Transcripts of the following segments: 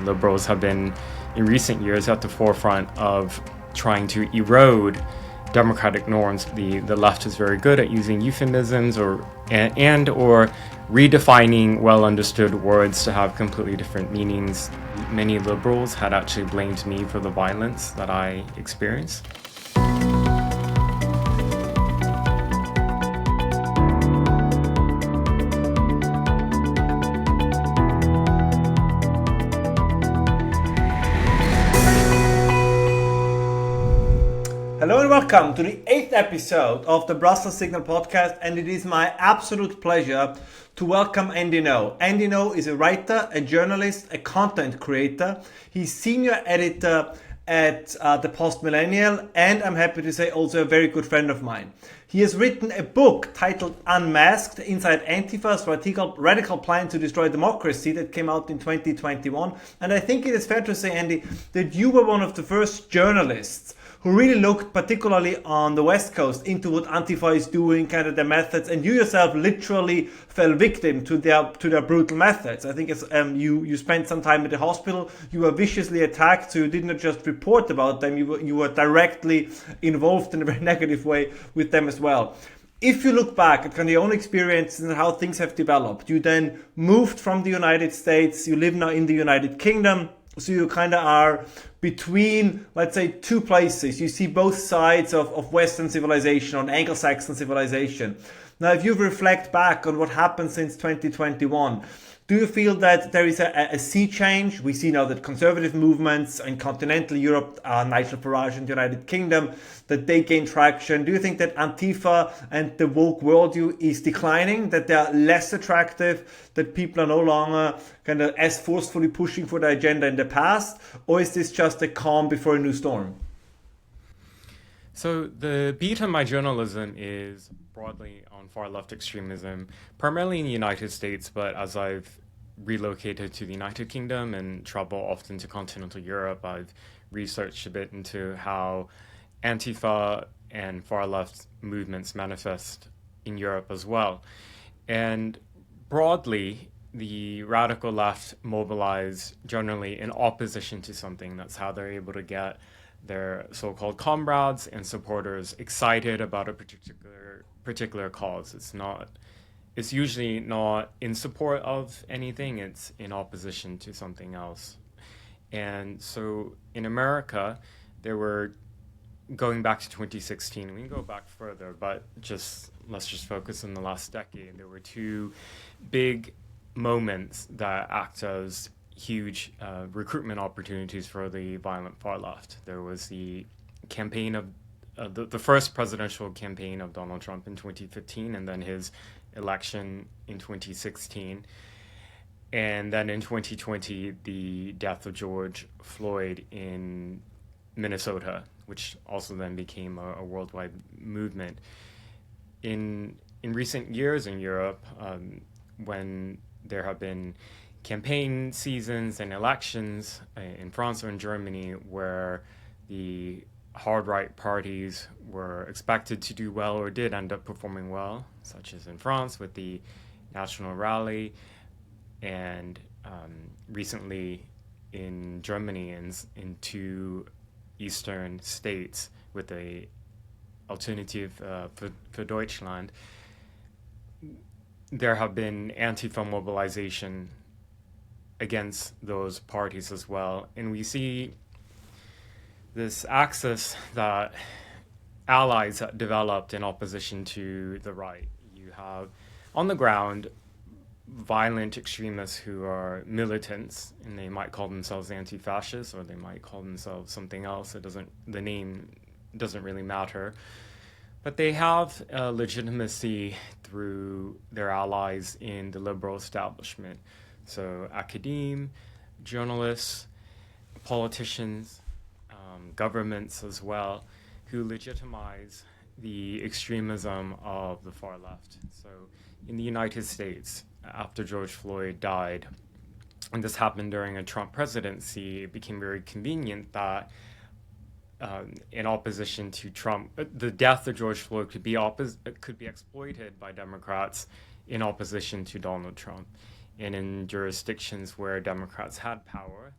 liberals have been, in recent years, at the forefront of trying to erode democratic norms. The left is very good at using euphemisms or redefining well-understood words to have completely different meanings. Many liberals had actually blamed me for the violence that I experienced. Hello and welcome to the 8th episode of the Brussels Signal podcast, and it is my absolute pleasure to welcome Andy Ngo. Andy Ngo is a writer, a journalist, a content creator. He's senior editor at the Post-Millennial, and I'm happy to say also a very good friend of mine. He has written a book titled Unmasked, Inside Antifa's Radical Plan to Destroy Democracy, that came out in 2021. And I think it is fair to say, Andy, that you were one of the first journalists who really looked particularly on the West Coast into what Antifa is doing, kind of their methods, and you yourself literally fell victim to their brutal methods. I think you spent some time at the hospital, you were viciously attacked, so you did not just report about them, you were directly involved in a very negative way with them as well. If you look back at kind of your own experience and how things have developed, you then moved from the United States, you live now in the United Kingdom, so you kind of are between, let's say, two places. You see both sides of Western civilization, on Anglo-Saxon civilization. Now, if you reflect back on what happened since 2021, do you feel that there is a sea change? We see now that conservative movements in continental Europe, Nigel Farage in the United Kingdom, that they gain traction. Do you think that Antifa and the woke worldview is declining, that they are less attractive, that people are no longer kind of as forcefully pushing for the agenda in the past? Or is this just a calm before a new storm? So the beat on my journalism is broadly on far-left extremism, primarily in the United States, but as I've relocated to the United Kingdom and travel often to continental Europe, I've researched a bit into how Antifa and far-left movements manifest in Europe as well. And broadly, the radical left mobilize generally in opposition to something. That's how they're able to get their so-called comrades and supporters excited about a particular cause. It's usually not in support of anything, it's in opposition to something else. And so in America, there were, going back to 2016, we can go back further, but let's just focus on the last decade. There were two big moments that act as huge recruitment opportunities for the violent far left. There was the campaign of the first presidential campaign of Donald Trump in 2015, and then his election in 2016. And then in 2020, the death of George Floyd in Minnesota, which also then became a worldwide movement. In recent years in Europe, when there have been campaign seasons and elections in France or in Germany where the hard right parties were expected to do well or did end up performing well, such as in France with the National Rally, and recently in Germany in two eastern states with the Alternative for Deutschland, there have been Antifa mobilization against those parties as well. And we see this axis that allies that developed in opposition to the right. You have on the ground violent extremists who are militants, and they might call themselves anti-fascists or they might call themselves something else. The name doesn't really matter. But they have legitimacy through their allies in the liberal establishment. So academe, journalists, politicians, governments as well, who legitimize the extremism of the far left. So in the United States, after George Floyd died, and this happened during a Trump presidency, it became very convenient that in opposition to Trump, the death of George Floyd could be exploited by Democrats in opposition to Donald Trump. And in jurisdictions where Democrats had power,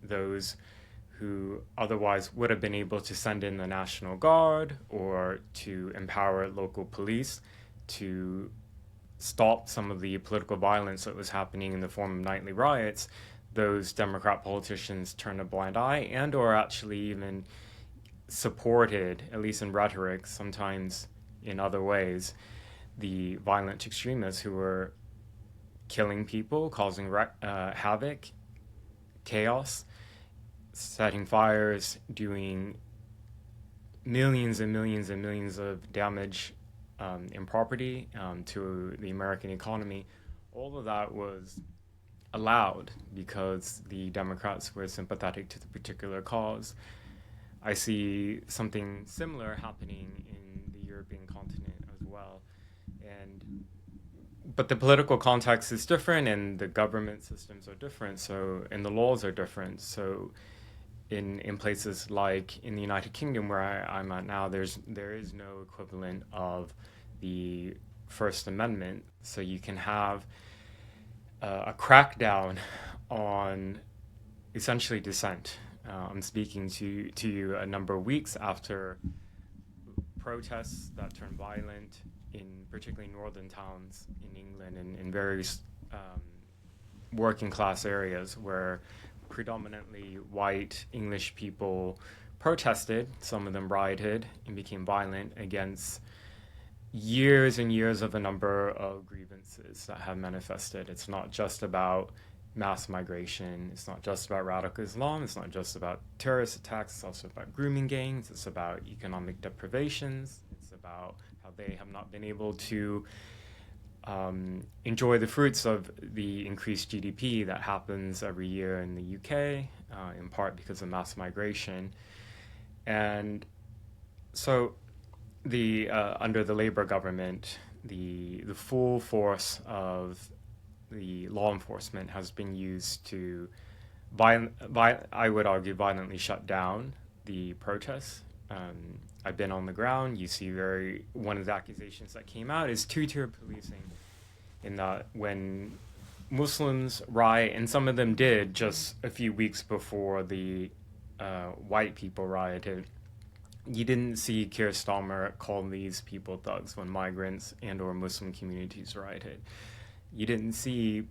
those who otherwise would have been able to send in the National Guard or to empower local police to stop some of the political violence that was happening in the form of nightly riots. Those Democrat politicians turned a blind eye and or actually even supported, at least in rhetoric, sometimes in other ways, the violent extremists who were killing people, causing havoc, chaos, setting fires, doing millions and millions and millions of damage in property to the American economy. All of that was allowed because the Democrats were sympathetic to the particular cause. I see something similar happening in the European continent as well. But the political context is different and the government systems are different, and the laws are different. So in places like in the United Kingdom where I'm at now, there is no equivalent of the First Amendment. So you can have a crackdown on essentially dissent. I'm speaking to you a number of weeks after protests that turned violent in particularly northern towns in England and in various working class areas where predominantly white English people protested. Some of them rioted and became violent against years and years of a number of grievances that have manifested. It's not just about mass migration. It's not just about radical Islam. It's not just about terrorist attacks. It's also about grooming gangs. It's about economic deprivations. It's about how they have not been able to enjoy the fruits of the increased GDP that happens every year in the UK, in part because of mass migration. And so under the Labour government, the full force of the law enforcement has been used to, I would argue, violently shut down the protests. I've been on the ground. You see one of the accusations that came out is two-tier policing, in that when Muslims riot, and some of them did just a few weeks before the white people rioted, you didn't see Keir Starmer call these people thugs when migrants and or Muslim communities rioted. You didn't see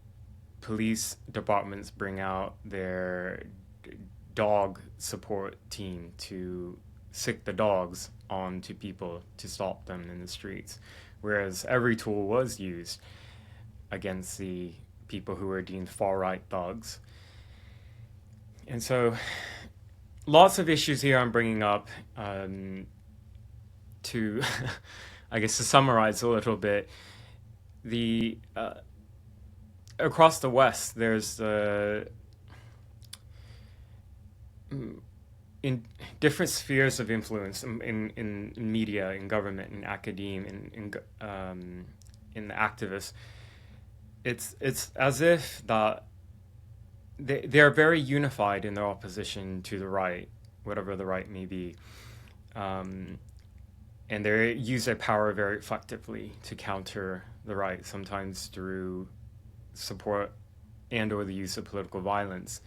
police departments bring out their dog support team to sick the dogs onto people to stop them in the streets, whereas every tool was used against the people who were deemed far-right thugs. And so lots of issues here I'm bringing up to, I guess, to summarize a little bit. Across the West, there's in different spheres of influence in media, in government, in academia, in activists. It's as if that they are very unified in their opposition to the right, whatever the right may be, and they use their power very effectively to counter the right, sometimes through support and or the use of political violence.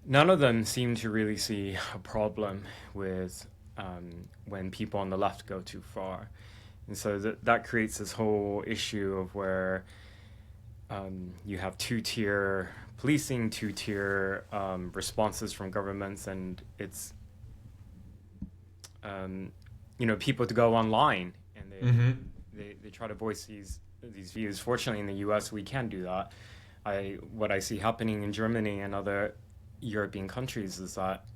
None of them seem to really see a problem with when people on the left go too far. And so that creates this whole issue of where you have two-tier policing, two-tier responses from governments, and it's people to go online and they try to voice these views. Fortunately, in the U.S., we can do that. What I see happening in Germany and other European countries is that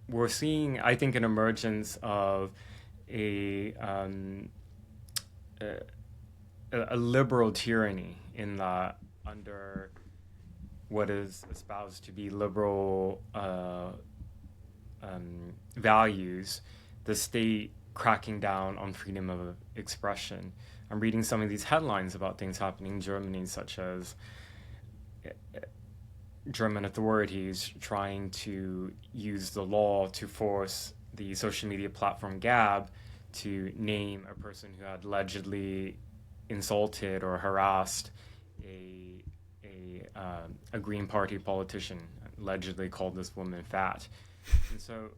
we're seeing, I think, an emergence of a liberal tyranny, in that under what is espoused to be liberal values, the state cracking down on freedom of expression. I'm reading some of these headlines about things happening in Germany, such as German authorities trying to use the law to force the social media platform Gab to name a person who had allegedly insulted or harassed a a Green Party politician allegedly called this woman fat. And so,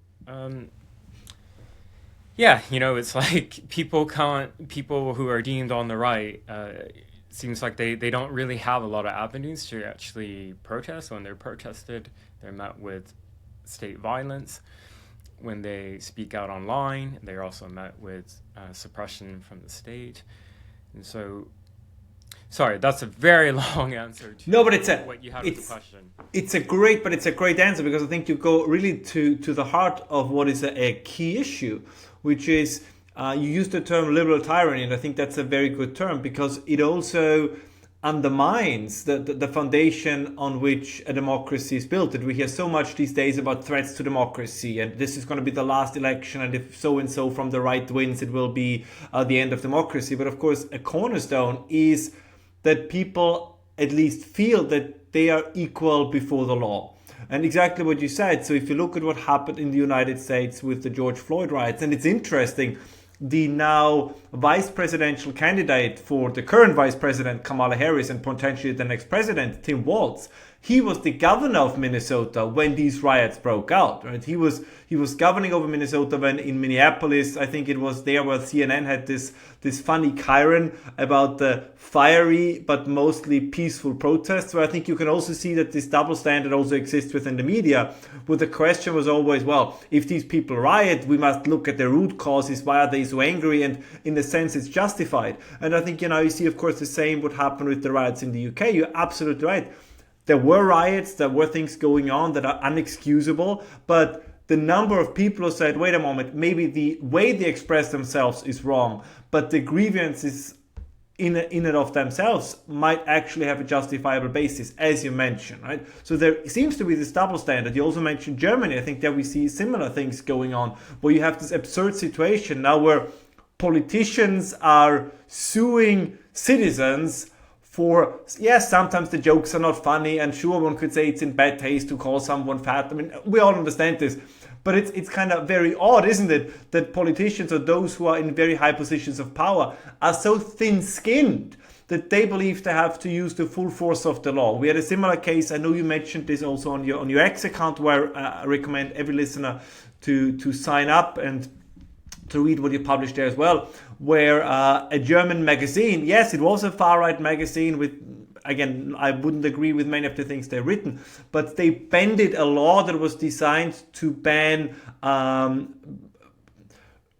yeah, it's like people who are deemed on the right, seems like they don't really have a lot of avenues to actually protest. When they're protested, they're met with state violence. When they speak out online, they're also met with suppression from the state. And so, sorry, that's a very long answer to what you have as a question. It's a great answer, because I think you go really to the heart of what is a key issue, which is you use the term liberal tyranny, and I think that's a very good term, because it also undermines the foundation on which a democracy is built. And we hear so much these days about threats to democracy, and this is going to be the last election, and if so and so from the right wins, it will be the end of democracy. But of course, a cornerstone is that people at least feel that they are equal before the law. And exactly what you said. So if you look at what happened in the United States with the George Floyd riots, and it's interesting, the now vice presidential candidate for the current vice president, Kamala Harris, and potentially the next president, Tim Walz, he was the governor of Minnesota when these riots broke out. Right? He was governing over Minnesota when in Minneapolis, I think it was there where CNN had this funny Chiron about the fiery but mostly peaceful protests, where I think you can also see that this double standard also exists within the media, where the question was always, well, if these people riot, we must look at the root causes. Why are they so angry? And in a sense, it's justified. And I think, you see, of course, the same would happen with the riots in the UK. You're absolutely right. There were riots, there were things going on that are unexcusable, but the number of people who said, wait a moment, maybe the way they express themselves is wrong, but the grievances in and of themselves might actually have a justifiable basis, as you mentioned, right? So there seems to be this double standard. You also mentioned Germany. I think that we see similar things going on, where you have this absurd situation now where politicians are suing citizens for, yes, sometimes the jokes are not funny, and sure, one could say it's in bad taste to call someone fat. I mean, we all understand this, but it's kind of very odd, isn't it, that politicians or those who are in very high positions of power are so thin-skinned that they believe they have to use the full force of the law. We had a similar case, I know you mentioned this also on your X account, where I recommend every listener to sign up and to read what you published there as well, where a German magazine, yes, it was a far-right magazine with, again, I wouldn't agree with many of the things they've written, but they bended a law that was designed to ban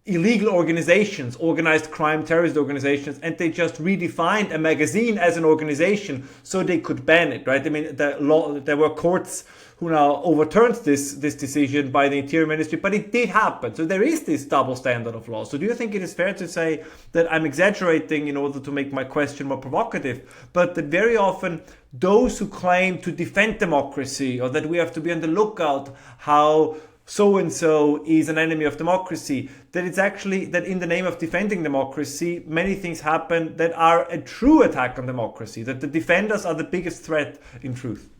illegal organizations, organized crime, terrorist organizations, and they just redefined a magazine as an organization so they could ban it, right? I mean, there were courts who now overturned this decision by the Interior Ministry, but it did happen. So there is this double standard of law. So do you think it is fair to say that I'm exaggerating in order to make my question more provocative, but that very often those who claim to defend democracy, or that we have to be on the lookout how so-and-so is an enemy of democracy, that it's actually that in the name of defending democracy, many things happen that are a true attack on democracy, that the defenders are the biggest threat in truth?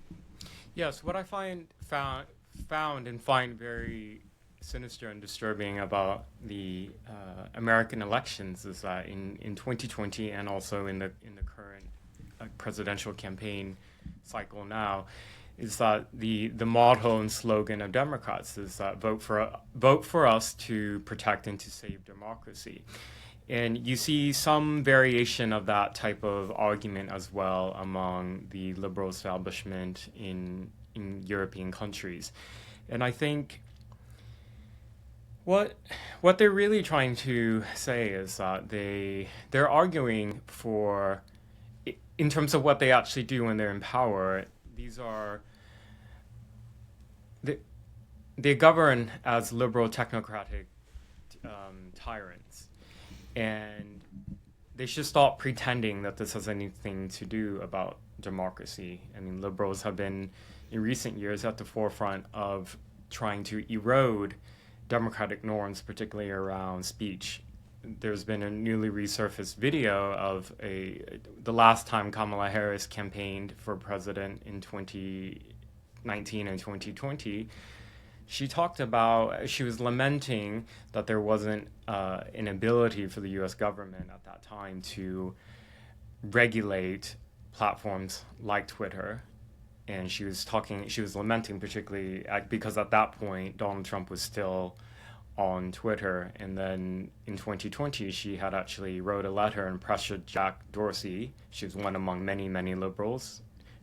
Yes, what I found and find very sinister and disturbing about the American elections is that in 2020 and also in the current presidential campaign cycle now, is that the motto and slogan of Democrats is that vote for us to protect and to save democracy. And you see some variation of that type of argument as well among the liberal establishment in European countries. And I think what they're really trying to say is that they're arguing for, in terms of what they actually do when they're in power, they govern as liberal technocratic tyrants. And they should stop pretending that this has anything to do about democracy. I mean, liberals have been, in recent years, at the forefront of trying to erode democratic norms, particularly around speech. There's been a newly resurfaced video of the last time Kamala Harris campaigned for president in 2019 and 2020. She was lamenting that there wasn't an ability for the U.S. government at that time to regulate platforms like Twitter and she was lamenting particularly because at that point Donald Trump was still on Twitter, and then in 2020 she had actually wrote a letter and pressured Jack Dorsey. She was one among many liberals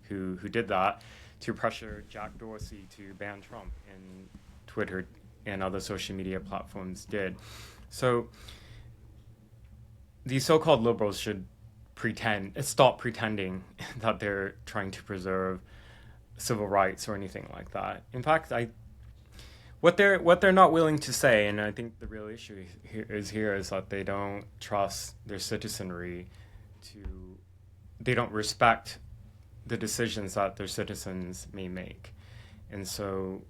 who did that, to pressure Jack Dorsey to ban Trump, and Twitter and other social media platforms did. So these so-called liberals should stop pretending that they're trying to preserve civil rights or anything like that. In fact, what they're not willing to say, and I think the real issue is that they don't trust their citizenry they don't respect the decisions that their citizens may make. And so,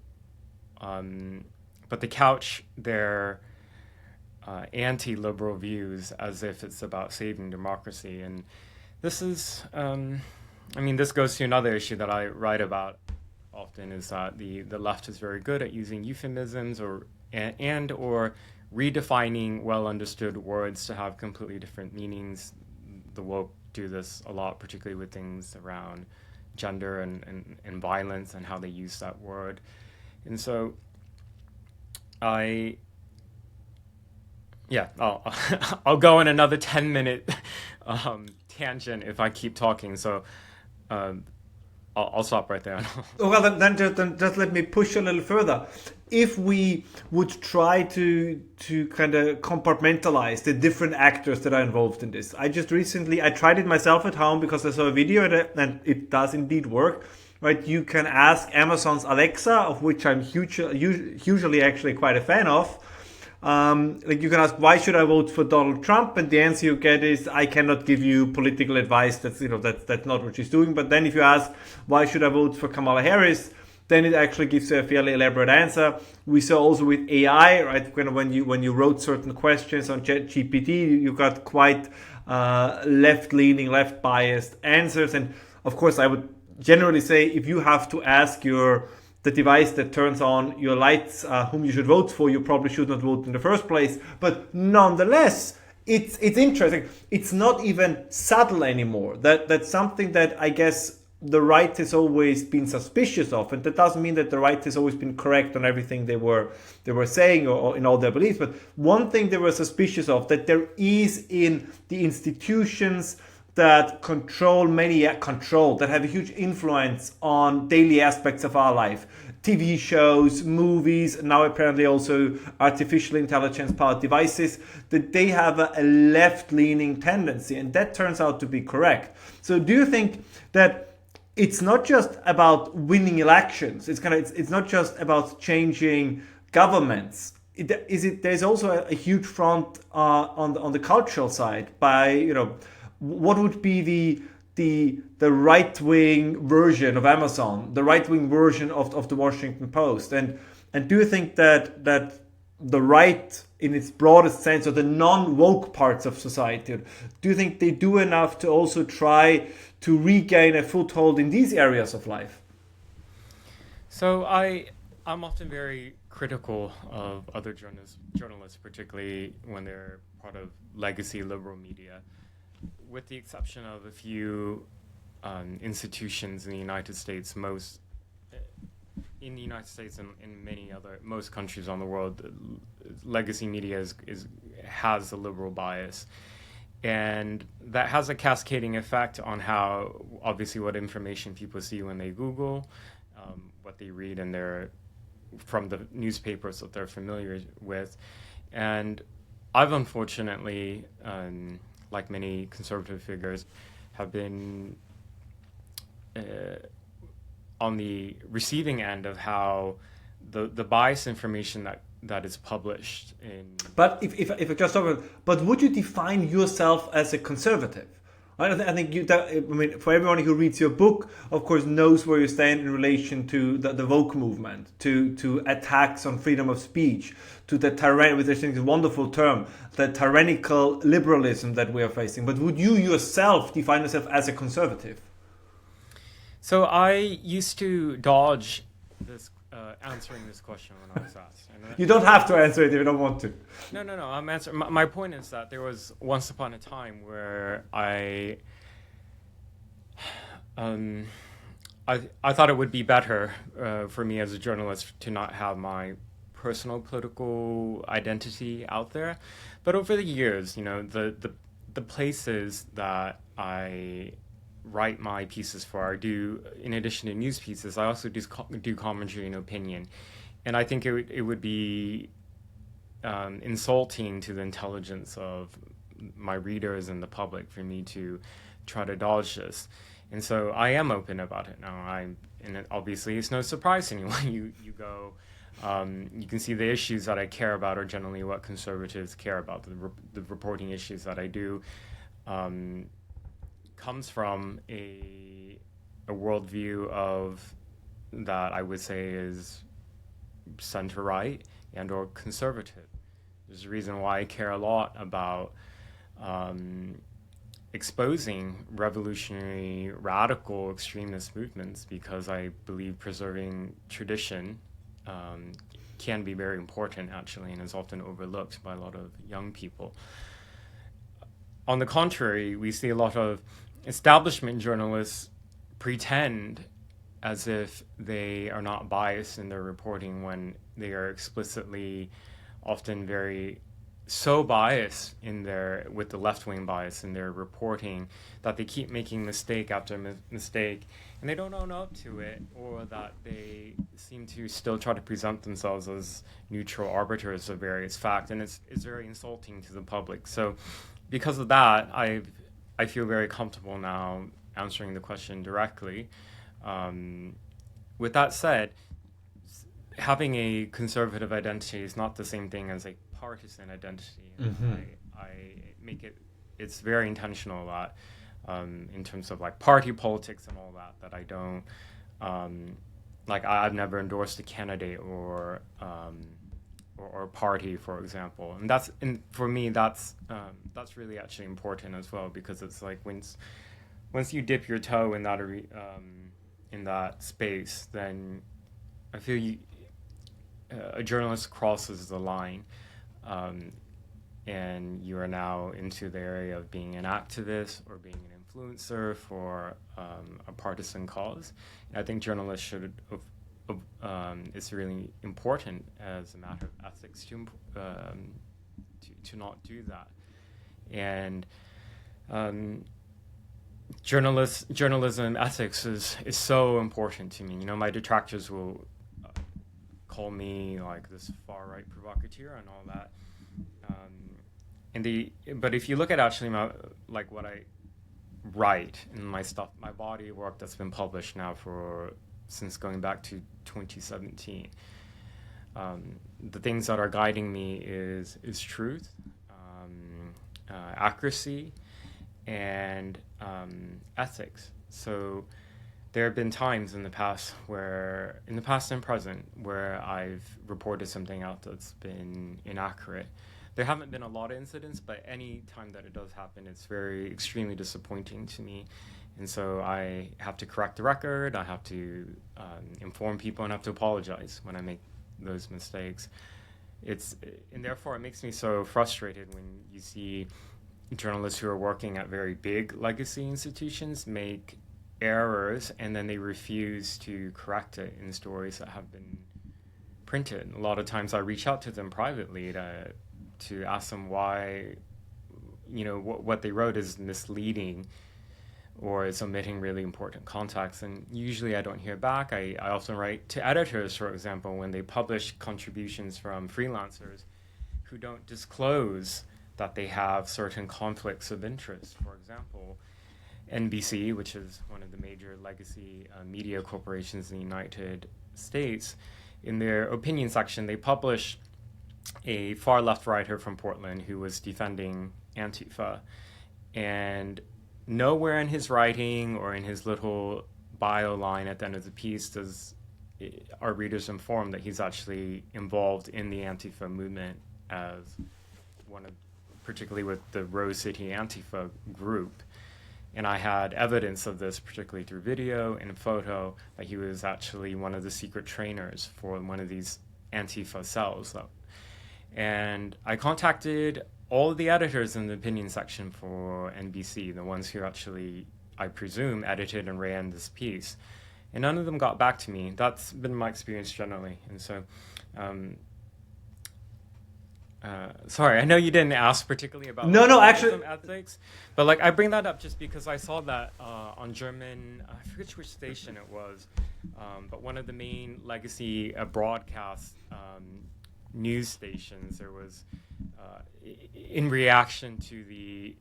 but they couch their anti-liberal views as if it's about saving democracy. And this is, this goes to another issue that I write about often, is that the left is very good at using euphemisms or redefining well-understood words to have completely different meanings. The woke do this a lot, particularly with things around gender and violence and how they use that word. And so I'll go on another 10-minute tangent if I keep talking. So I'll stop right there. Well, then just let me push a little further. If we would try to kind of compartmentalize the different actors that are involved in this. I tried it myself at home because I saw a video and it does indeed work. Right? You can ask Amazon's Alexa, of which I'm hugely actually quite a fan of. You can ask, why should I vote for Donald Trump? And the answer you get is, I cannot give you political advice. That's not what she's doing. But then if you ask, why should I vote for Kamala Harris? Then it actually gives you a fairly elaborate answer. We saw also with AI, right? When you wrote certain questions on ChatGPT, you got quite left-leaning, left-biased answers. And of course, I would generally say, if you have to ask the device that turns on your lights, whom you should vote for, you probably should not vote in the first place. But nonetheless, it's interesting. It's not even subtle anymore. That's something that I guess the right has always been suspicious of, and that doesn't mean that the right has always been correct on everything they were saying or in all their beliefs. But one thing they were suspicious of, that there is in the institutions that that have a huge influence on daily aspects of our life. TV shows, movies, now apparently also artificial intelligence-powered devices, that they have a left-leaning tendency, and that turns out to be correct. So do you think that it's not just about winning elections, it's not just about changing governments? There's also a huge front on the cultural side by, what would be the right-wing version of Amazon, the right-wing version of the Washington Post, and do you think that the right in its broadest sense, or the non-woke parts of society, do you think they do enough to also try to regain a foothold in these areas of life? So I'm often very critical of other journalists, particularly when they're part of legacy liberal media, with the exception of a few institutions in the United States. Most countries on the world, legacy media has a liberal bias, and that has a cascading effect on how, obviously, what information people see when they Google, what they read from the newspapers that they're familiar with. And I've unfortunately, like many conservative figures, have been on the receiving end of how the biased information that is published in. But if I just talk, but would you define yourself as a conservative? I think for everyone who reads your book, of course, knows where you stand in relation to the woke movement, to attacks on freedom of speech, to the tyranny, which I think is a wonderful term, the tyrannical liberalism that we are facing. But would you yourself define yourself as a conservative? So I used to dodge this answering this question when I was asked. You don't have to answer it if you don't want to. No. I'm answering. My point is that there was once upon a time where I I thought it would be better for me as a journalist to not have my personal political identity out there. But over the years, the places that I write my pieces for, I do, in addition to news pieces, I also do commentary and opinion. And I think it would be insulting to the intelligence of my readers and the public for me to try to dodge this. And so I am open about it now. And obviously it's no surprise to anyone. You go, you can see the issues that I care about are generally what conservatives care about. The reporting issues that I do comes from a worldview of that I would say is center right and or conservative. There's a reason why I care a lot about exposing revolutionary, radical extremist movements, because I believe preserving tradition can be very important, actually, and is often overlooked by a lot of young people. On the contrary, we see a lot of establishment journalists pretend as if they are not biased in their reporting when they are explicitly often so biased with the left-wing bias in their reporting that they keep making mistake after mistake, and they don't own up to it, or that they seem to still try to present themselves as neutral arbiters of various facts, and it's very insulting to the public. So because of that, I feel very comfortable now answering the question directly. With that said, having a conservative identity is not the same thing as a partisan identity. Mm-hmm. I make it's very intentional that in terms of like party politics and all that I don't I've never endorsed a candidate or party, for example, and for me that's really actually important as well, because it's like once you dip your toe in that space, then I feel a journalist crosses the line, and you are now into the area of being an activist or being an influencer for a partisan cause. And I think journalists should. It's really important as a matter of ethics to not do that. And journalism ethics is so important to me. My detractors will call me like this far right provocateur and all that. But if you look at actually what I write in my stuff, my body of work that's been published now since going back to 2017, the things that are guiding me is truth, accuracy, and ethics. So there have been times in the past and present, where I've reported something out that's been inaccurate. There haven't been a lot of incidents, but any time that it does happen, it's extremely disappointing to me. And so I have to correct the record, I have to inform people, and I have to apologize when I make those mistakes. And therefore it makes me so frustrated when you see journalists who are working at very big legacy institutions make errors and then they refuse to correct it in stories that have been printed. A lot of times I reach out to them privately to ask them why what they wrote is misleading or is omitting really important context, and usually I don't hear back. I often write to editors, for example, when they publish contributions from freelancers who don't disclose that they have certain conflicts of interest. For example, NBC, which is one of the major legacy media corporations in the United States, in their opinion section, they publish a far left writer from Portland who was defending Antifa. And nowhere in his writing or in his little bio line at the end of the piece does our readers inform that he's actually involved in the Antifa movement as particularly with the Rose City Antifa group. And I had evidence of this, particularly through video and photo, that he was actually one of the secret trainers for one of these Antifa cells. And I contacted all of the editors in the opinion section for NBC, the ones who actually, I presume, edited and ran this piece. and none of them got back to me. That's been my experience generally. And so, sorry, I know you didn't ask particularly about No, actually, journalism ethics, but like I bring that up just because I saw that on German, I forget which station it was, but one of the main legacy broadcast news stations, there was in reaction to the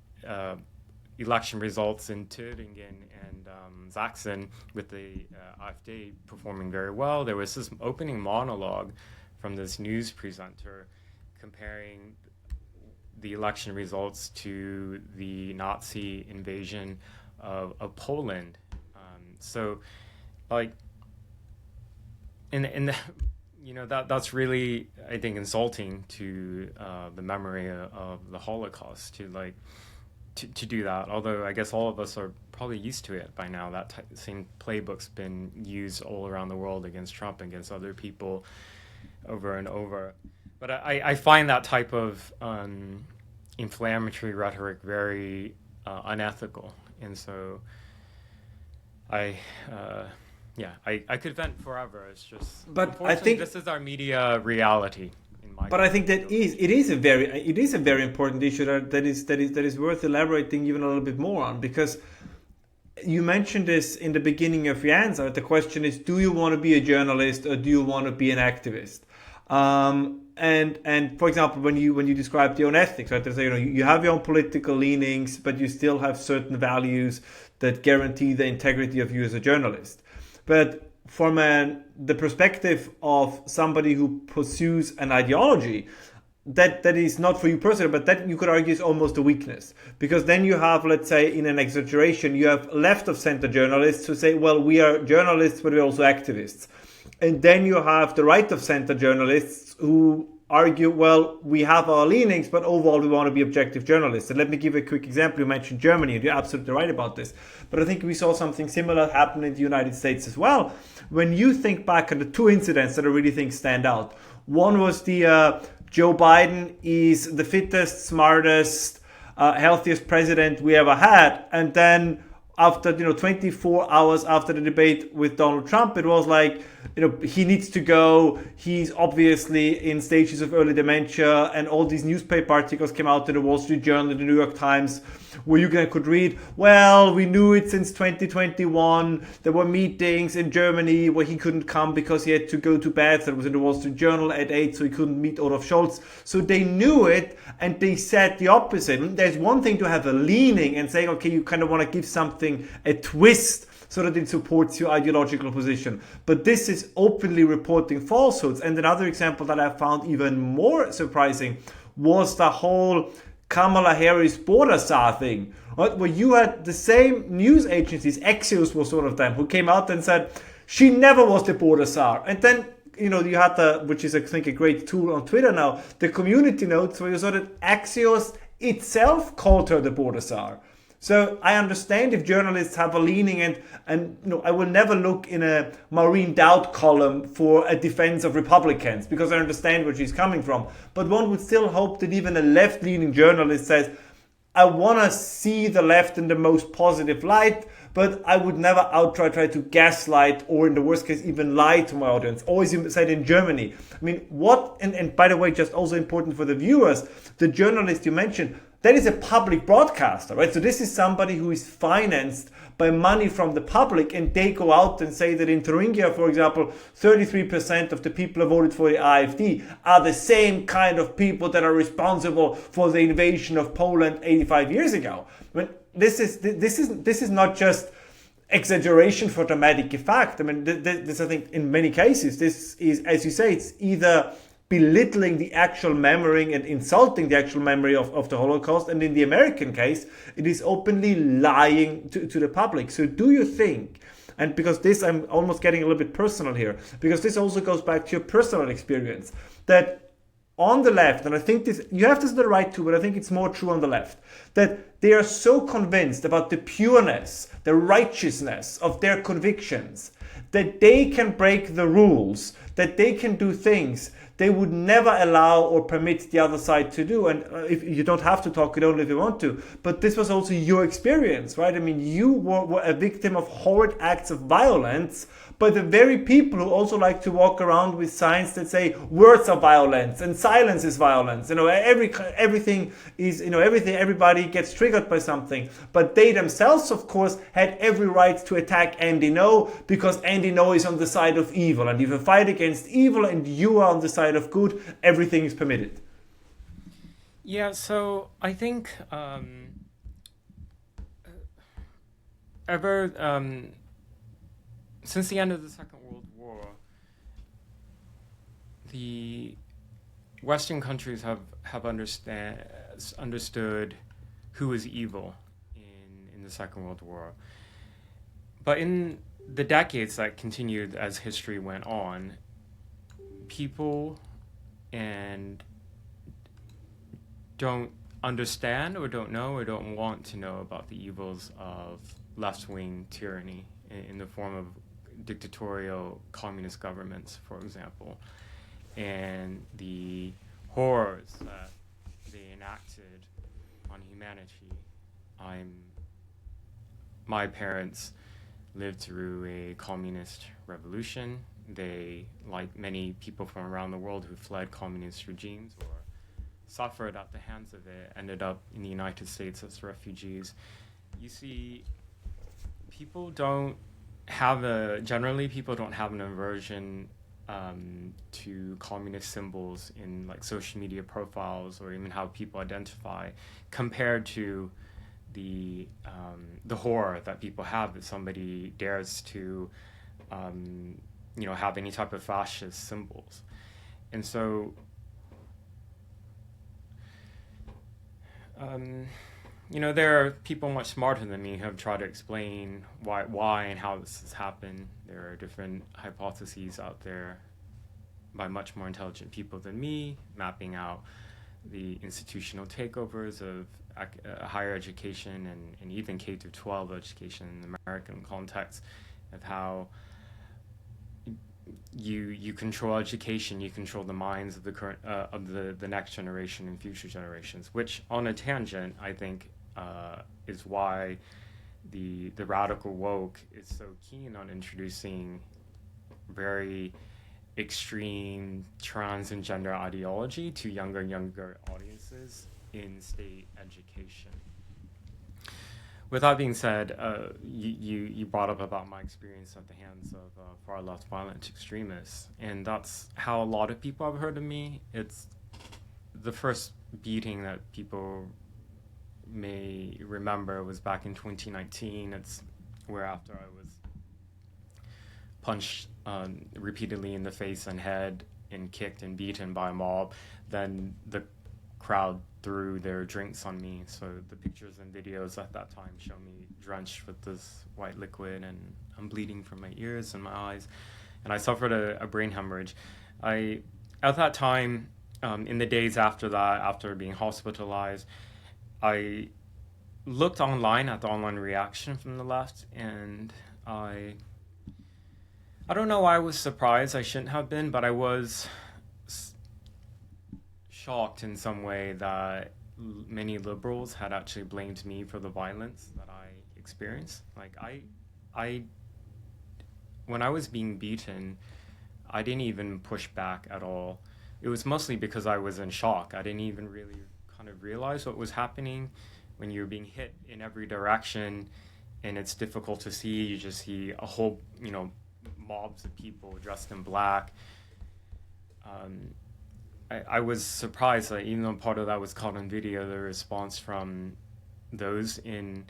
election results in Thüringen and Sachsen, with the AfD performing very well, there was this opening monologue from this news presenter comparing the election results to the Nazi invasion of Poland. So, like, in the that's really, I think, insulting to the memory of the Holocaust to do that. Although I guess all of us are probably used to it by now. That same playbook's been used all around the world against Trump, against other people, over and over. But I find that type of inflammatory rhetoric very unethical, and so I could vent forever. It's just, but I think this is our media reality. But I think that it is a very important issue that is worth elaborating even a little bit more on, because you mentioned this in the beginning of your answer. The question is, do you want to be a journalist or do you want to be an activist? And for example, when you describe your own ethics, right? They say, you have your own political leanings, but you still have certain values that guarantee the integrity of you as a journalist. But from the perspective of somebody who pursues an ideology, that is not for you personally, but that you could argue is almost a weakness. Because then you have, let's say, in an exaggeration, you have left of center journalists who say, well, we are journalists, but we're also activists. And then you have the right of center journalists who argue, well, we have our leanings, but overall we want to be objective journalists. And let me give a quick example. You mentioned Germany, and you're absolutely right about this. But I think we saw something similar happen in the United States as well. When you think back on the two incidents that I really think stand out. One was the Joe Biden is the fittest, smartest, healthiest president we ever had. And then after 24 hours after the debate with Donald Trump, it was like, he needs to go. He's obviously in stages of early dementia, and all these newspaper articles came out in the Wall Street Journal, the New York Times, where you could read, well, we knew it since 2021. There were meetings in Germany where he couldn't come because he had to go to bed. That was in the Wall Street Journal at 8, so he couldn't meet Olaf Scholz. So they knew it, and they said the opposite. There's one thing to have a leaning and saying, okay, you kind of want to give something a twist so that it supports your ideological position. But this is openly reporting falsehoods. And another example that I found even more surprising was the whole Kamala Harris border czar thing, right? Where you had the same news agencies, Axios was one of them, who came out and said she never was the border czar. And then you had which is I think a great tool on Twitter now, the community notes, where you saw that Axios itself called her the border czar. So I understand if journalists have a leaning, and I will never look in a Maureen Dowd column for a defense of Republicans, because I understand where she's coming from. But one would still hope that even a left-leaning journalist says, I want to see the left in the most positive light, but I would never outright try to gaslight or, in the worst case, even lie to my audience. Or as you said in Germany, I mean, and by the way, just also important for the viewers, the journalist you mentioned, that is a public broadcaster, right? So this is somebody who is financed by money from the public, and they go out and say that in Thuringia, for example, 33% of the people who voted for the AfD are the same kind of people that are responsible for the invasion of Poland 85 years ago. I mean, this is not just exaggeration for dramatic effect. I mean, this I think in many cases, this is, as you say, it's either belittling the actual memory and insulting the actual memory of the Holocaust. And in the American case, it is openly lying to the public. So do you think, and because this, I'm almost getting a little bit personal here, because this also goes back to your personal experience, that on the left, and I think this, you have this on the right too, but I think it's more true on the left, that they are so convinced about the pureness, the righteousness of their convictions, that they can break the rules, that they can do things they would never allow or permit the other side to do. And if you don't have to talk it only if you want to, but this was also your experience, right? I mean, you were a victim of horrid acts of violence, but the very people who also like to walk around with signs that say words are violence and silence is violence. Everything is, everybody gets triggered by something. But they themselves, of course, had every right to attack Andy Ngo because Andy Ngo is on the side of evil. And if you fight against evil and you are on the side of good, everything is permitted. Yeah, so I think since the end of the Second World War, the Western countries have understood who is evil in the Second World War. But in the decades that continued as history went on, people don't understand or don't know or don't want to know about the evils of left-wing tyranny in the form of dictatorial communist governments, for example, and the horrors that they enacted on humanity. My parents lived through a communist revolution. They, like many people from around the world who fled communist regimes or suffered at the hands of it, ended up in the United States as refugees. You see, people don't have an aversion to communist symbols in like social media profiles or even how people identify, compared to the horror that people have that somebody dares to have any type of fascist symbols. And so there are people much smarter than me who have tried to explain why and how this has happened. There are different hypotheses out there by much more intelligent people than me, mapping out the institutional takeovers of higher education and even K through 12 education in the American context, of how you control education, you control the minds of the current the next generation and future generations, which on a tangent I think is why the radical woke is so keen on introducing very extreme trans and gender ideology to younger and younger audiences in state education. With that being said, you brought up about my experience at the hands of far-left violent extremists, and that's how a lot of people have heard of me. It's the first beating that people may remember was back in 2019. It's where after I was punched repeatedly in the face and head and kicked and beaten by a mob, then the crowd threw their drinks on me. So the pictures and videos at that time show me drenched with this white liquid, and I'm bleeding from my ears and my eyes, and I suffered a brain hemorrhage. At that time, in the days after that, after being hospitalized, I looked online at the online reaction from the left, and I don't know why I was surprised. I shouldn't have been, but I was shocked in some way that many liberals had actually blamed me for the violence that I experienced. Like when I was being beaten, I didn't even push back at all. It was mostly because I was in shock. I didn't even really kind of realize what was happening when you're being hit in every direction, and it's difficult to see. You just see a whole, mobs of people dressed in black. I was surprised that even though part of that was caught on video, the response from those in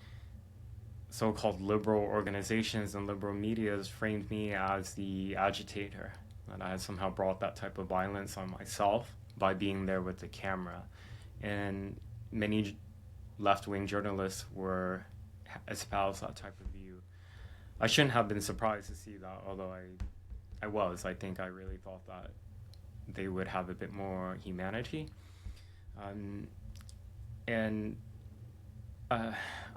so-called liberal organizations and liberal medias framed me as the agitator, that I had somehow brought that type of violence on myself by being there with the camera. And many left-wing journalists were espoused that type of view. I shouldn't have been surprised to see that, although I was. I think I really thought that they would have a bit more humanity. I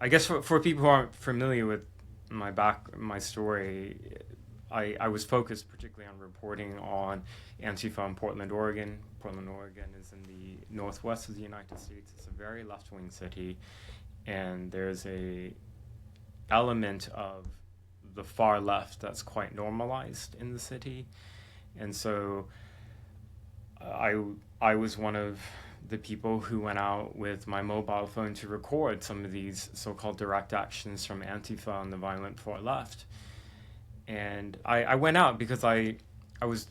guess for people who aren't familiar with my story, I was focused particularly on reporting on Antifa in Portland, Oregon. Portland, Oregon is in the northwest of the United States. It's a very left-wing city, and there's a element of the far left that's quite normalized in the city. And so I was one of the people who went out with my mobile phone to record some of these so-called direct actions from Antifa and the violent far left. And I went out because I was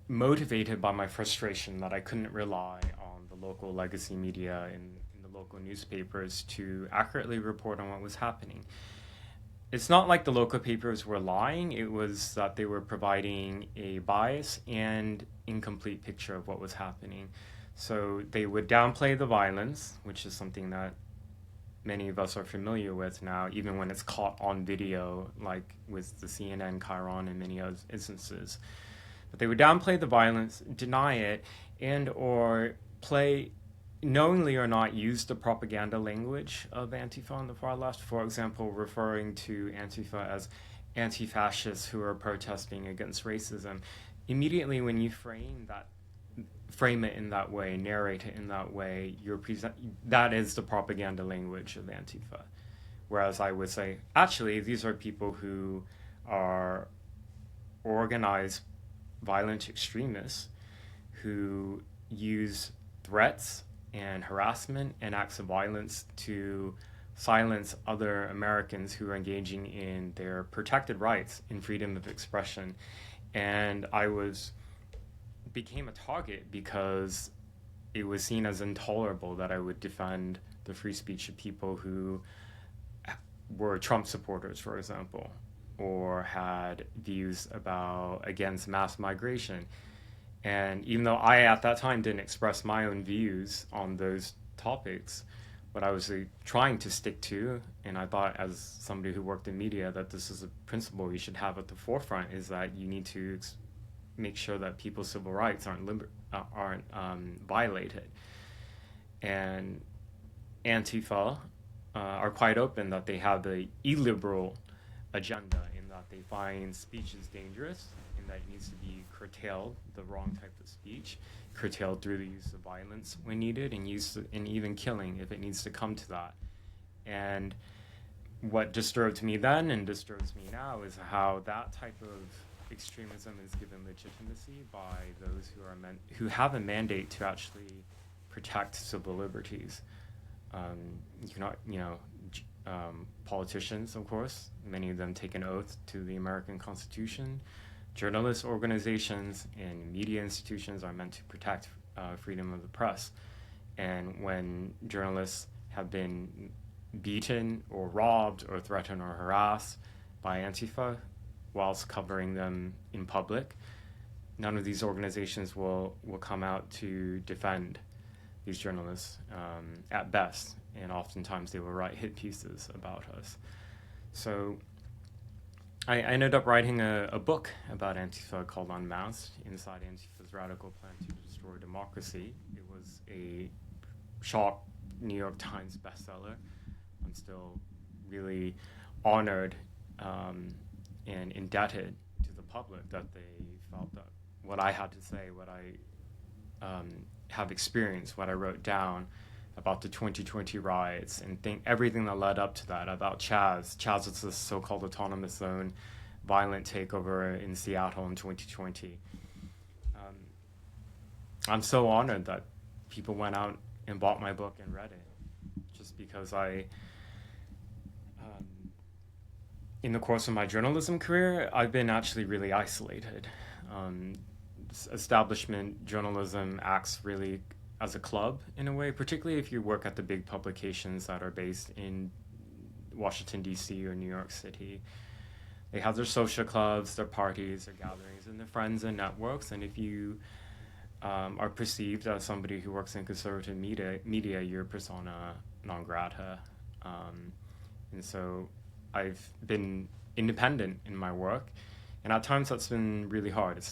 motivated by my frustration that I couldn't rely on the local legacy media in the local newspapers to accurately report on what was happening. It's not like the local papers were lying, it was that they were providing a bias and incomplete picture of what was happening. So they would downplay the violence, which is something that many of us are familiar with now, even when it's caught on video, like with the CNN, Chiron, and many other instances. But they would downplay the violence, deny it, and or play, knowingly or not, use the propaganda language of Antifa on the far left. For example, referring to Antifa as anti-fascists who are protesting against racism. Immediately when you frame it in that way, narrate it in that way, that is the propaganda language of Antifa. Whereas I would say, actually, these are people who are organized violent extremists who use threats and harassment and acts of violence to silence other Americans who are engaging in their protected rights in freedom of expression. And I became a target because it was seen as intolerable that I would defend the free speech of people who were Trump supporters, for example, or had views against mass migration. And even though I, at that time, didn't express my own views on those topics, what I was trying to stick to, and I thought as somebody who worked in media that this is a principle you should have at the forefront, is that you need to make sure that people's civil rights aren't violated. And Antifa are quite open that they have the illiberal agenda in that they find speech is dangerous and that it needs to be curtailed, the wrong type of speech, curtailed through the use of violence when needed, and even killing if it needs to come to that. And what disturbs me then and disturbs me now is how that type of extremism is given legitimacy by those who have a mandate to actually protect civil liberties. Politicians, of course, many of them take an oath to the American Constitution. Journalist organizations and media institutions are meant to protect freedom of the press. And when journalists have been beaten or robbed or threatened or harassed by Antifa whilst covering them in public, none of these organizations will come out to defend these journalists at best, and oftentimes they will write hit pieces about us. So I ended up writing a book about Antifa called Unmasked, Inside Antifa's Radical Plan to Destroy Democracy. It was a shock New York Times bestseller. I'm still really honored and indebted to the public that they felt that what I had to say, what I have experienced, what I wrote down about the 2020 riots and everything that led up to that, about Chaz. Chaz is the so-called autonomous zone violent takeover in Seattle in 2020. I'm so honored that people went out and bought my book and read it, just because in the course of my journalism career, I've been actually really isolated. Establishment journalism acts really as a club in a way, particularly if you work at the big publications that are based in Washington, D.C. or New York City. They have their social clubs, their parties, their gatherings, and their friends and networks. And if you are perceived as somebody who works in conservative media, you're persona non grata. And so I've been independent in my work. And at times that's been really hard.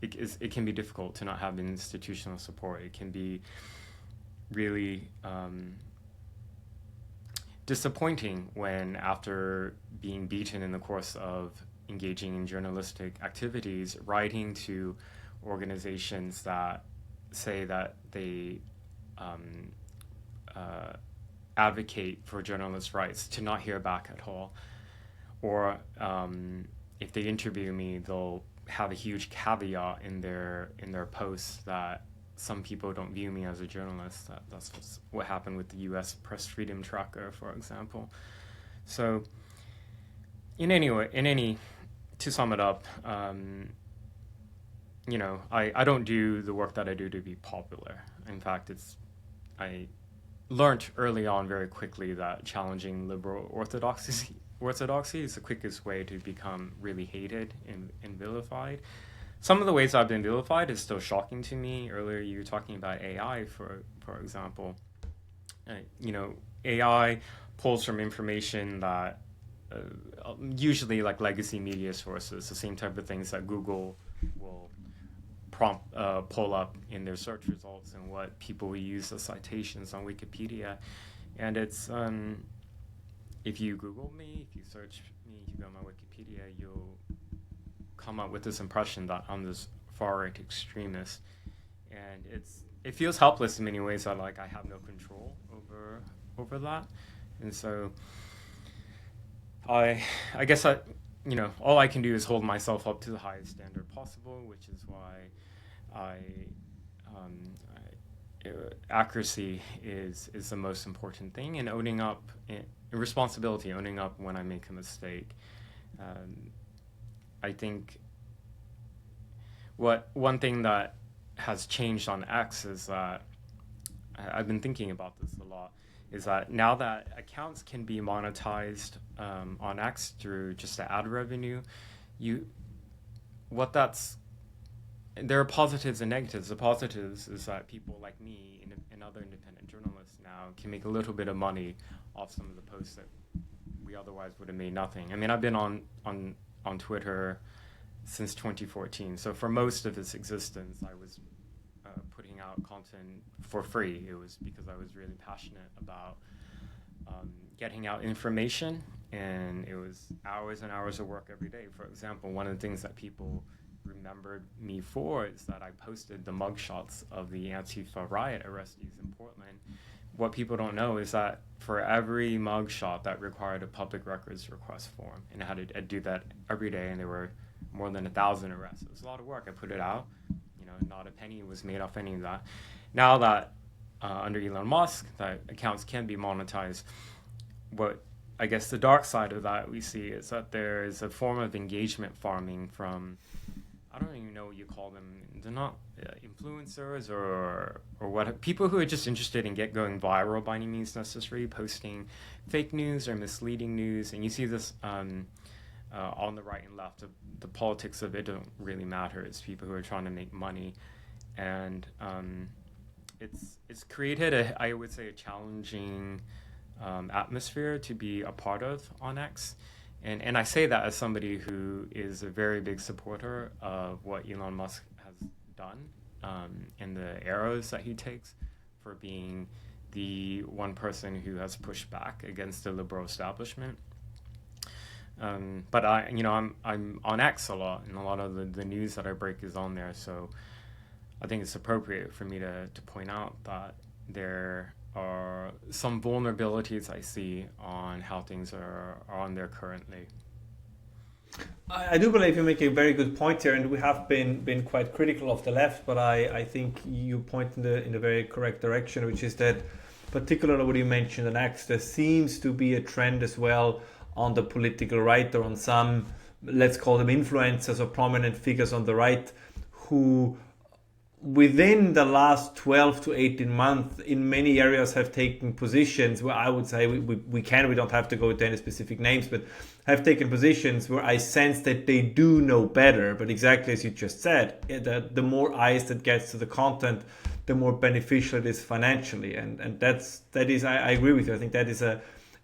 It can be difficult to not have institutional support. It can be really disappointing when, after being beaten in the course of engaging in journalistic activities, writing to organizations that say that they advocate for journalists' rights, to not hear back at all. Or if they interview me, they'll have a huge caveat in their posts that some people don't view me as a journalist. That's what happened with the U.S. Press Freedom Tracker, for example. So, to sum it up, I don't do the work that I do to be popular. In fact, I learned early on very quickly that challenging liberal orthodoxy is the quickest way to become really hated and vilified. Some of the ways I've been vilified is still shocking to me. Earlier you were talking about AI, for example. AI pulls from information that usually like legacy media sources, the same type of things that Google will pull up in their search results and what people use as citations on Wikipedia. And it's if you Google me, if you search me, if you go on my Wikipedia, you'll come up with this impression that I'm this far-right extremist. And it feels helpless in many ways, that like I have no control over that. And so I guess all I can do is hold myself up to the highest standard possible, which is why accuracy is the most important thing, and owning up, responsibility, owning up when I make a mistake. I think one thing that has changed on X is that I've been thinking about this a lot, is that now that accounts can be monetized on X through just the ad revenue, there are positives and negatives. The positives is that people like me and other independent journalists now can make a little bit of money off some of the posts that we otherwise would have made nothing. I mean, I've been on Twitter since 2014, so for most of its existence, I was putting out content for free. It was because I was really passionate about getting out information, and it was hours and hours of work every day. For example, one of the things that people remembered me for is that I posted the mugshots of the Antifa riot arrestees in Portland. What people don't know is that for every mugshot, that required a public records request form, and I had to do that every day, and there were more than 1,000 arrests. It was a lot of work. I put it out. Not a penny was made off any of that. Now that under Elon Musk, that accounts can be monetized, what I guess the dark side of that we see is that there is a form of engagement farming from, I don't even know what you call them. They're not influencers or what. People who are just interested in going viral by any means necessary, posting fake news or misleading news. And you see this on the right and left. The politics of it don't really matter. It's people who are trying to make money. And it's created I would say, a challenging atmosphere to be a part of on X. And I say that as somebody who is a very big supporter of what Elon Musk has done and the arrows that he takes for being the one person who has pushed back against the liberal establishment. But I'm on X a lot, and a lot of the news that I break is on there. So I think it's appropriate for me to point out that there are some vulnerabilities I see on how things are on there currently. I do believe you make a very good point here, and we have been quite critical of the left, but I think you point in the very correct direction, which is that, particularly what you mentioned on X, there seems to be a trend as well on the political right, or on some, let's call them influencers or prominent figures on the right, who within the last 12 to 18 months in many areas have taken positions where I would say we don't have to go into any specific names, but have taken positions where I sense that they do know better. But exactly as you just said, the more eyes that gets to the content, the more beneficial it is financially. And that is I agree with you. I think that is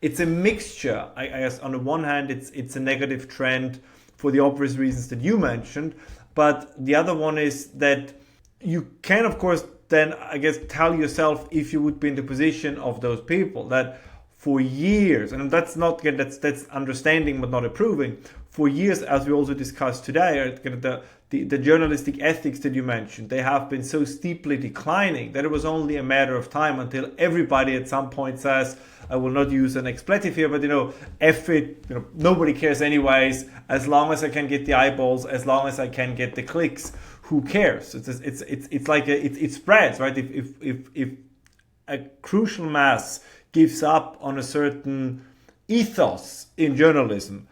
it's a mixture. I guess on the one hand, it's a negative trend for the obvious reasons that you mentioned, but the other one is that you can, of course, then I guess tell yourself, if you would be in the position of those people, that for years, and that's understanding but not approving, for years, as we also discussed today, the journalistic ethics that you mentioned, they have been so steeply declining that it was only a matter of time until everybody at some point says, I will not use an expletive here, but F it, nobody cares anyways, as long as I can get the eyeballs, as long as I can get the clicks, who cares? It's like it spreads, right? If a crucial mass gives up on a certain ethos in journalism,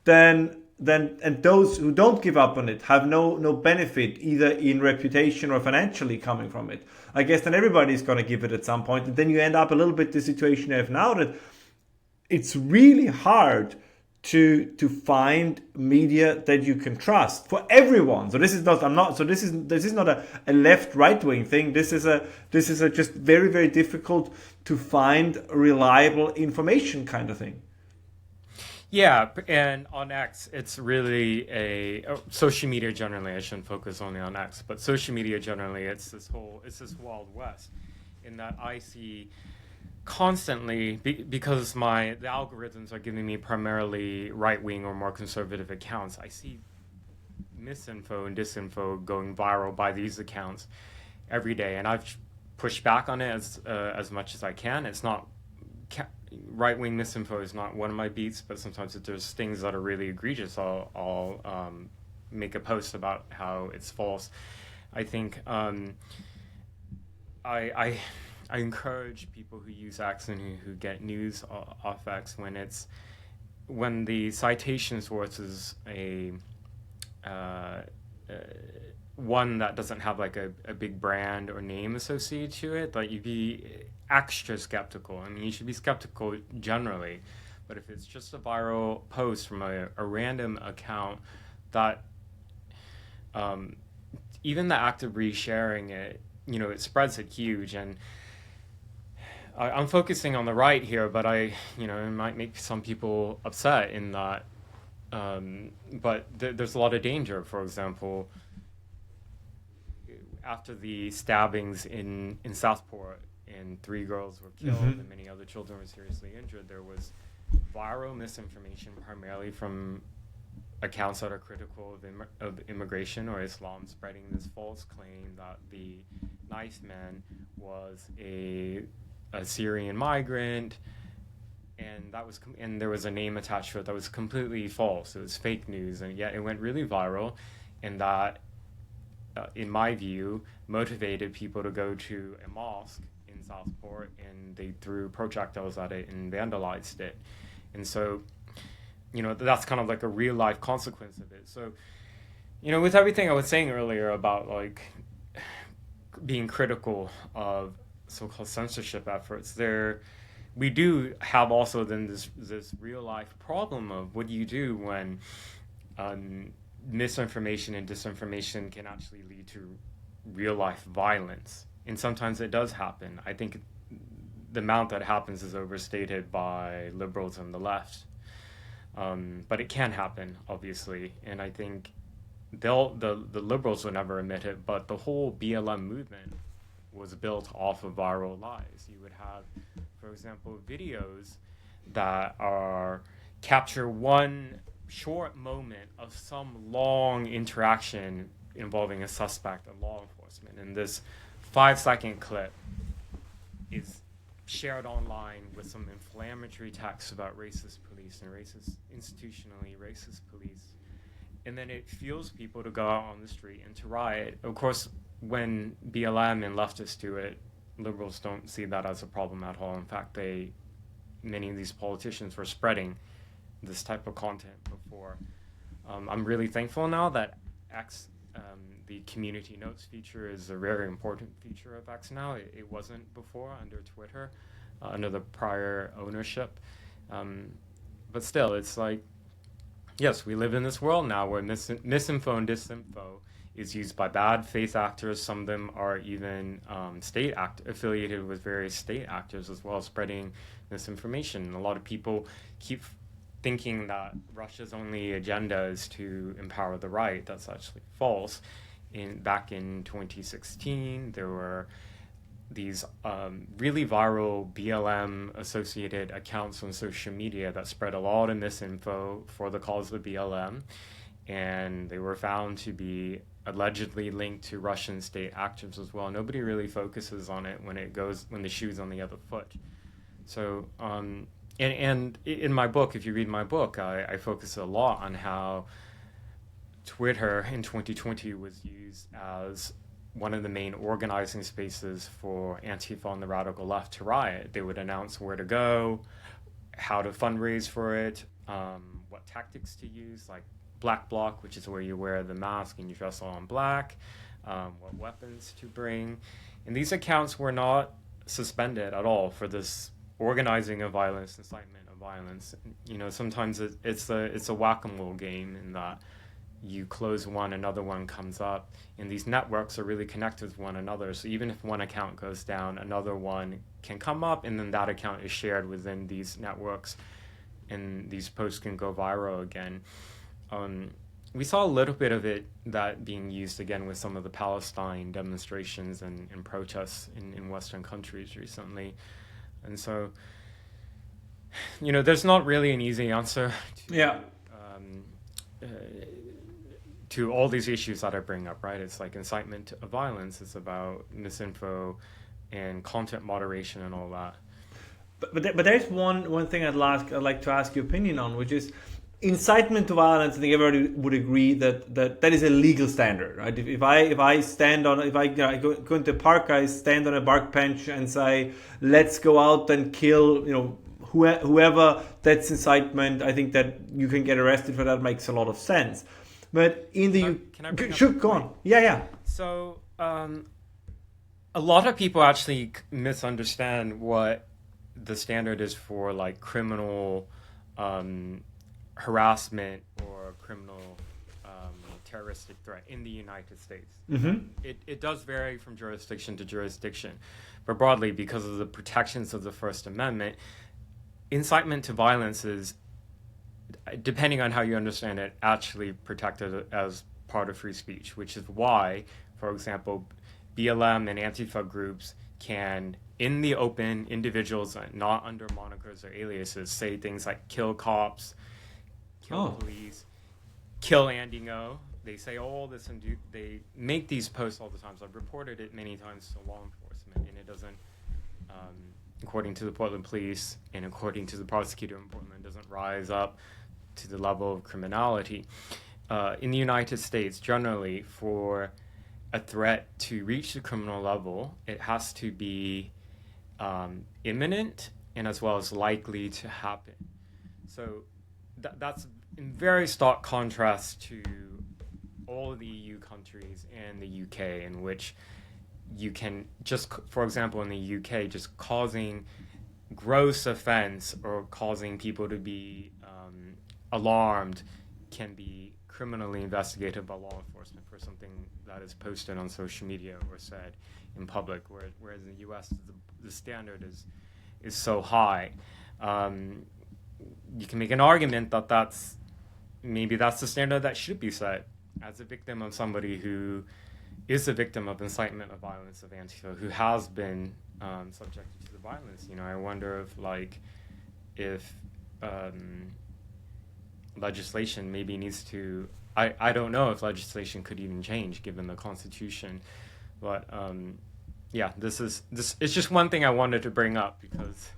then those who don't give up on it have no benefit either in reputation or financially coming from it. I guess then everybody's going to give it at some point, and then you end up a little bit the situation you have now, that it's really hard to find media that you can trust for everyone. So this is not a left right wing thing. This is a just very, very difficult to find reliable information kind of thing. Yeah, and on X, it's really social media generally. I shouldn't focus only on X, but social media generally, it's this Wild West, in that I see constantly, because the algorithms are giving me primarily right-wing or more conservative accounts, I see misinfo and disinfo going viral by these accounts every day, and I've pushed back on it as much as I can. It's not right-wing misinfo is not one of my beats, but sometimes if there's things that are really egregious, I'll make a post about how it's false. I think I encourage people who use X and who get news off X when the citation source is one that doesn't have like a big brand or name associated to it, like you'd be extra skeptical. I mean, you should be skeptical generally, but if it's just a viral post from a random account, that even the act of resharing it, it spreads it huge. And I'm focusing on the right here, but it might make some people upset in that. But there's a lot of danger. For example, after the stabbings in Southport, and 3 girls were killed and many other children were seriously injured, there was viral misinformation primarily from accounts that are critical of immigration or Islam, spreading this false claim that the knife man was a Syrian migrant, and and there was a name attached to it that was completely false. It was fake news, and yet it went really viral, and that, in my view, motivated people to go to a mosque in Southport, and they threw projectiles at it and vandalized it. And so, that's kind of like a real life consequence of it. So, with everything I was saying earlier about like being critical of so-called censorship efforts, we do have also then this real life problem of what do you do when misinformation and disinformation can actually lead to real life violence. And sometimes it does happen. I think the amount that happens is overstated by liberals and the left. But it can happen, obviously. And I think the liberals will never admit it, but the whole BLM movement was built off of viral lies. You would have, for example, videos that capture one short moment of some long interaction involving a suspect and law enforcement. And this 5-second clip is shared online with some inflammatory text about racist police and institutionally racist police. And then it fuels people to go out on the street and to riot. Of course, when BLM and leftists do it, liberals don't see that as a problem at all. In fact, many of these politicians were spreading this type of content before. I'm really thankful now that X, the community notes feature, is a very important feature of X now. It wasn't before under Twitter, under the prior ownership. But still, it's like, yes, we live in this world now where misinfo and disinfo is used by bad faith actors. Some of them are even affiliated with various state actors as well, spreading misinformation. A lot of people keep thinking that Russia's only agenda is to empower the right. That's actually false. Back in 2016, there were these really viral BLM associated accounts on social media that spread a lot of misinfo for the cause of BLM, and they were found to be allegedly linked to Russian state actors as well. Nobody really focuses on it when the shoe's on the other foot. So, and in my book, if you read my book, I focus a lot on how Twitter in 2020 was used as one of the main organizing spaces for Antifa and the radical left to riot. They would announce where to go, how to fundraise for it, what tactics to use, like Black Bloc, which is where you wear the mask and you dress all in black, what weapons to bring. And these accounts were not suspended at all for this organizing of violence, incitement of violence. You know, sometimes it's a whack-a-mole game in that you close one, another one comes up, and these networks are really connected with one another. So even if one account goes down, another one can come up, and then that account is shared within these networks, and these posts can go viral again. We saw a little bit of it that being used again with some of the Palestine demonstrations and protests in Western countries recently. And so, you know, there's not really an easy answer to all these issues that I bring up, right? It's like incitement of violence. It's about misinfo and content moderation and all that. But there's one thing I'd like to ask your opinion on, which is incitement to violence. I think everybody would agree that is a legal standard, right? If I go into a park, I stand on a park bench and say, let's go out and kill, you know, whoever, that's incitement. I think that you can get arrested for that. Makes a lot of sense. But in the sure, go on. Yeah. So a lot of people actually misunderstand what the standard is for, like criminal harassment or criminal terroristic threat in the United States. Mm-hmm. It does vary from jurisdiction to jurisdiction, but broadly, because of the protections of the First Amendment, incitement to violence is, depending on how you understand it, actually protected as part of free speech, which is why, for example, BLM and Antifa groups can, in the open, individuals not under monikers or aliases, say things like kill cops, kill police, kill Andy Ngo. They say all this and they make these posts all the time. So I've reported it many times to law enforcement, and it doesn't, according to the Portland police and according to the prosecutor in Portland, doesn't rise up to the level of criminality. In the United States, generally, for a threat to reach the criminal level, it has to be imminent and as well as likely to happen. So that's in very stark contrast to all of the EU countries and the UK, in which you can just, for example, in the UK, just causing gross offense or causing people to be alarmed can be criminally investigated by law enforcement for something that is posted on social media or said in public, whereas in the US the standard is so high. You can make an argument that that's the standard that should be set. As a victim of somebody who is a victim of incitement of violence of Antifa, who has been subjected to the violence, you know, I wonder if legislation maybe needs to. I don't know if legislation could even change given the Constitution, but this it's just one thing I wanted to bring up because.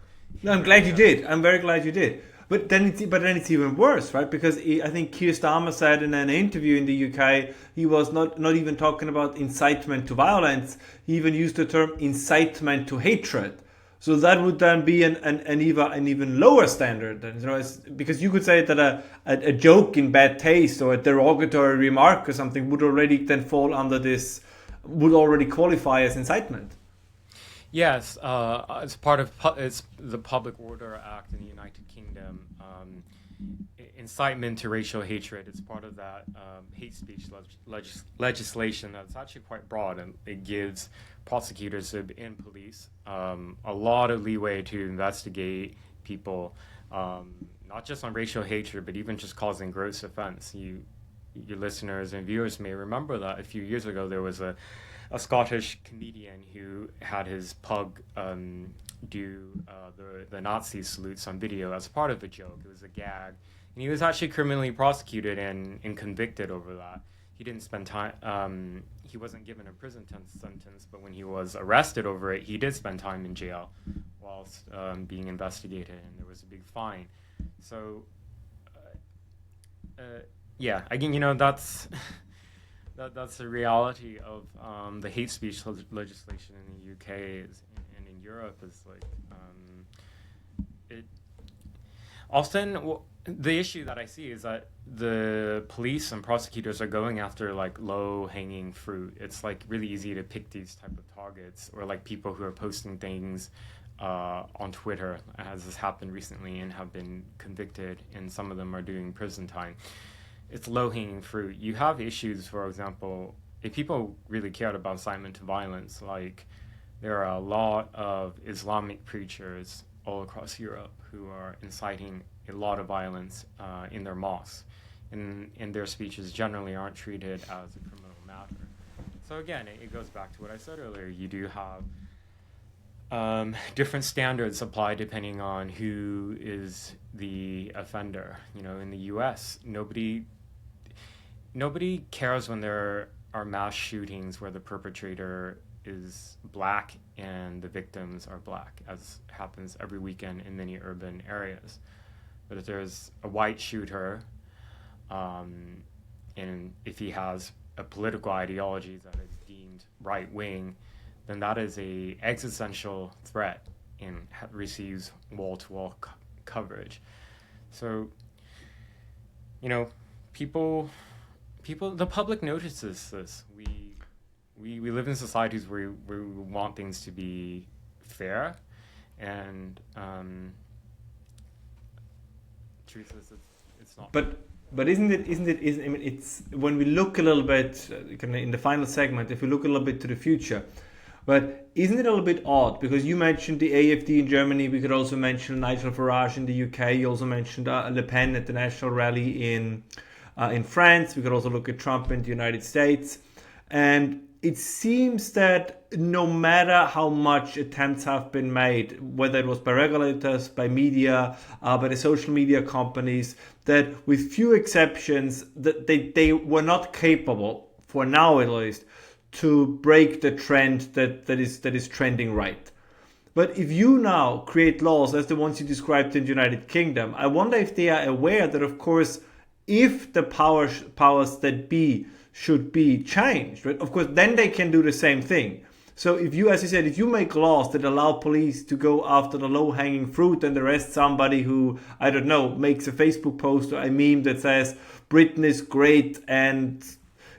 No, I'm glad you did. I'm very glad you did. But then it's even worse, right? Because I think Keir Starmer said in an interview in the UK, he was not even talking about incitement to violence. He even used the term incitement to hatred. So that would then be an even lower standard. Then, you know, because you could say that a joke in bad taste or a derogatory remark or something would already then fall under this, would already qualify as incitement. Yes, it's part of it's the Public Order Act in the United Kingdom. Incitement to racial hatred. It's part of that hate speech legislation that's actually quite broad, and it gives prosecutors and police a lot of leeway to investigate people, not just on racial hatred, but even just causing gross offense. Your listeners and viewers may remember that a few years ago there was a a Scottish comedian who had his pug do the Nazi salutes on video as part of a joke. It was a gag, and he was actually criminally prosecuted and convicted over that. He didn't spend time. He wasn't given a prison sentence, but when he was arrested over it, he did spend time in jail whilst being investigated, and there was a big fine. So, yeah, again, that's that's the reality of the hate speech legislation in the UK and in Europe. Is like it often. The issue that I see is that the police and prosecutors are going after like low-hanging fruit. It's like really easy to pick these type of targets, or like people who are posting things on Twitter, as has happened recently, and have been convicted, and some of them are doing prison time. It's low-hanging fruit. You have issues, for example, if people really cared about incitement to violence, like there are a lot of Islamic preachers all across Europe who are inciting a lot of violence in their mosques, and their speeches generally aren't treated as a criminal matter. So again, it goes back to what I said earlier. You do have different standards applied depending on who is the offender. In the U.S., nobody cares when there are mass shootings where the perpetrator is black and the victims are black, as happens every weekend in many urban areas. But if there's a white shooter, and if he has a political ideology that is deemed right-wing, then that is a existential threat and receives wall-to-wall coverage. So, people, the public notices this. We live in societies where we want things to be fair, and truth is it's not. But isn't it? I mean, it's when we look a little bit in the final segment. If we look a little bit to the future, but isn't it a little bit odd? Because you mentioned the AfD in Germany. We could also mention Nigel Farage in the UK. You also mentioned Le Pen at the national rally in France. We could also look at Trump in the United States, and it seems that no matter how much attempts have been made, whether it was by regulators, by media, by the social media companies, that with few exceptions, that they were not capable, for now at least, to break the trend that is trending right. But if you now create laws as the ones you described in the United Kingdom, I wonder if they are aware that, of course, if the powers that be should be changed, right? Of course, then they can do the same thing. So if you, as you said, if you make laws that allow police to go after the low-hanging fruit and arrest somebody who, I don't know, makes a Facebook post or a meme that says Britain is great and,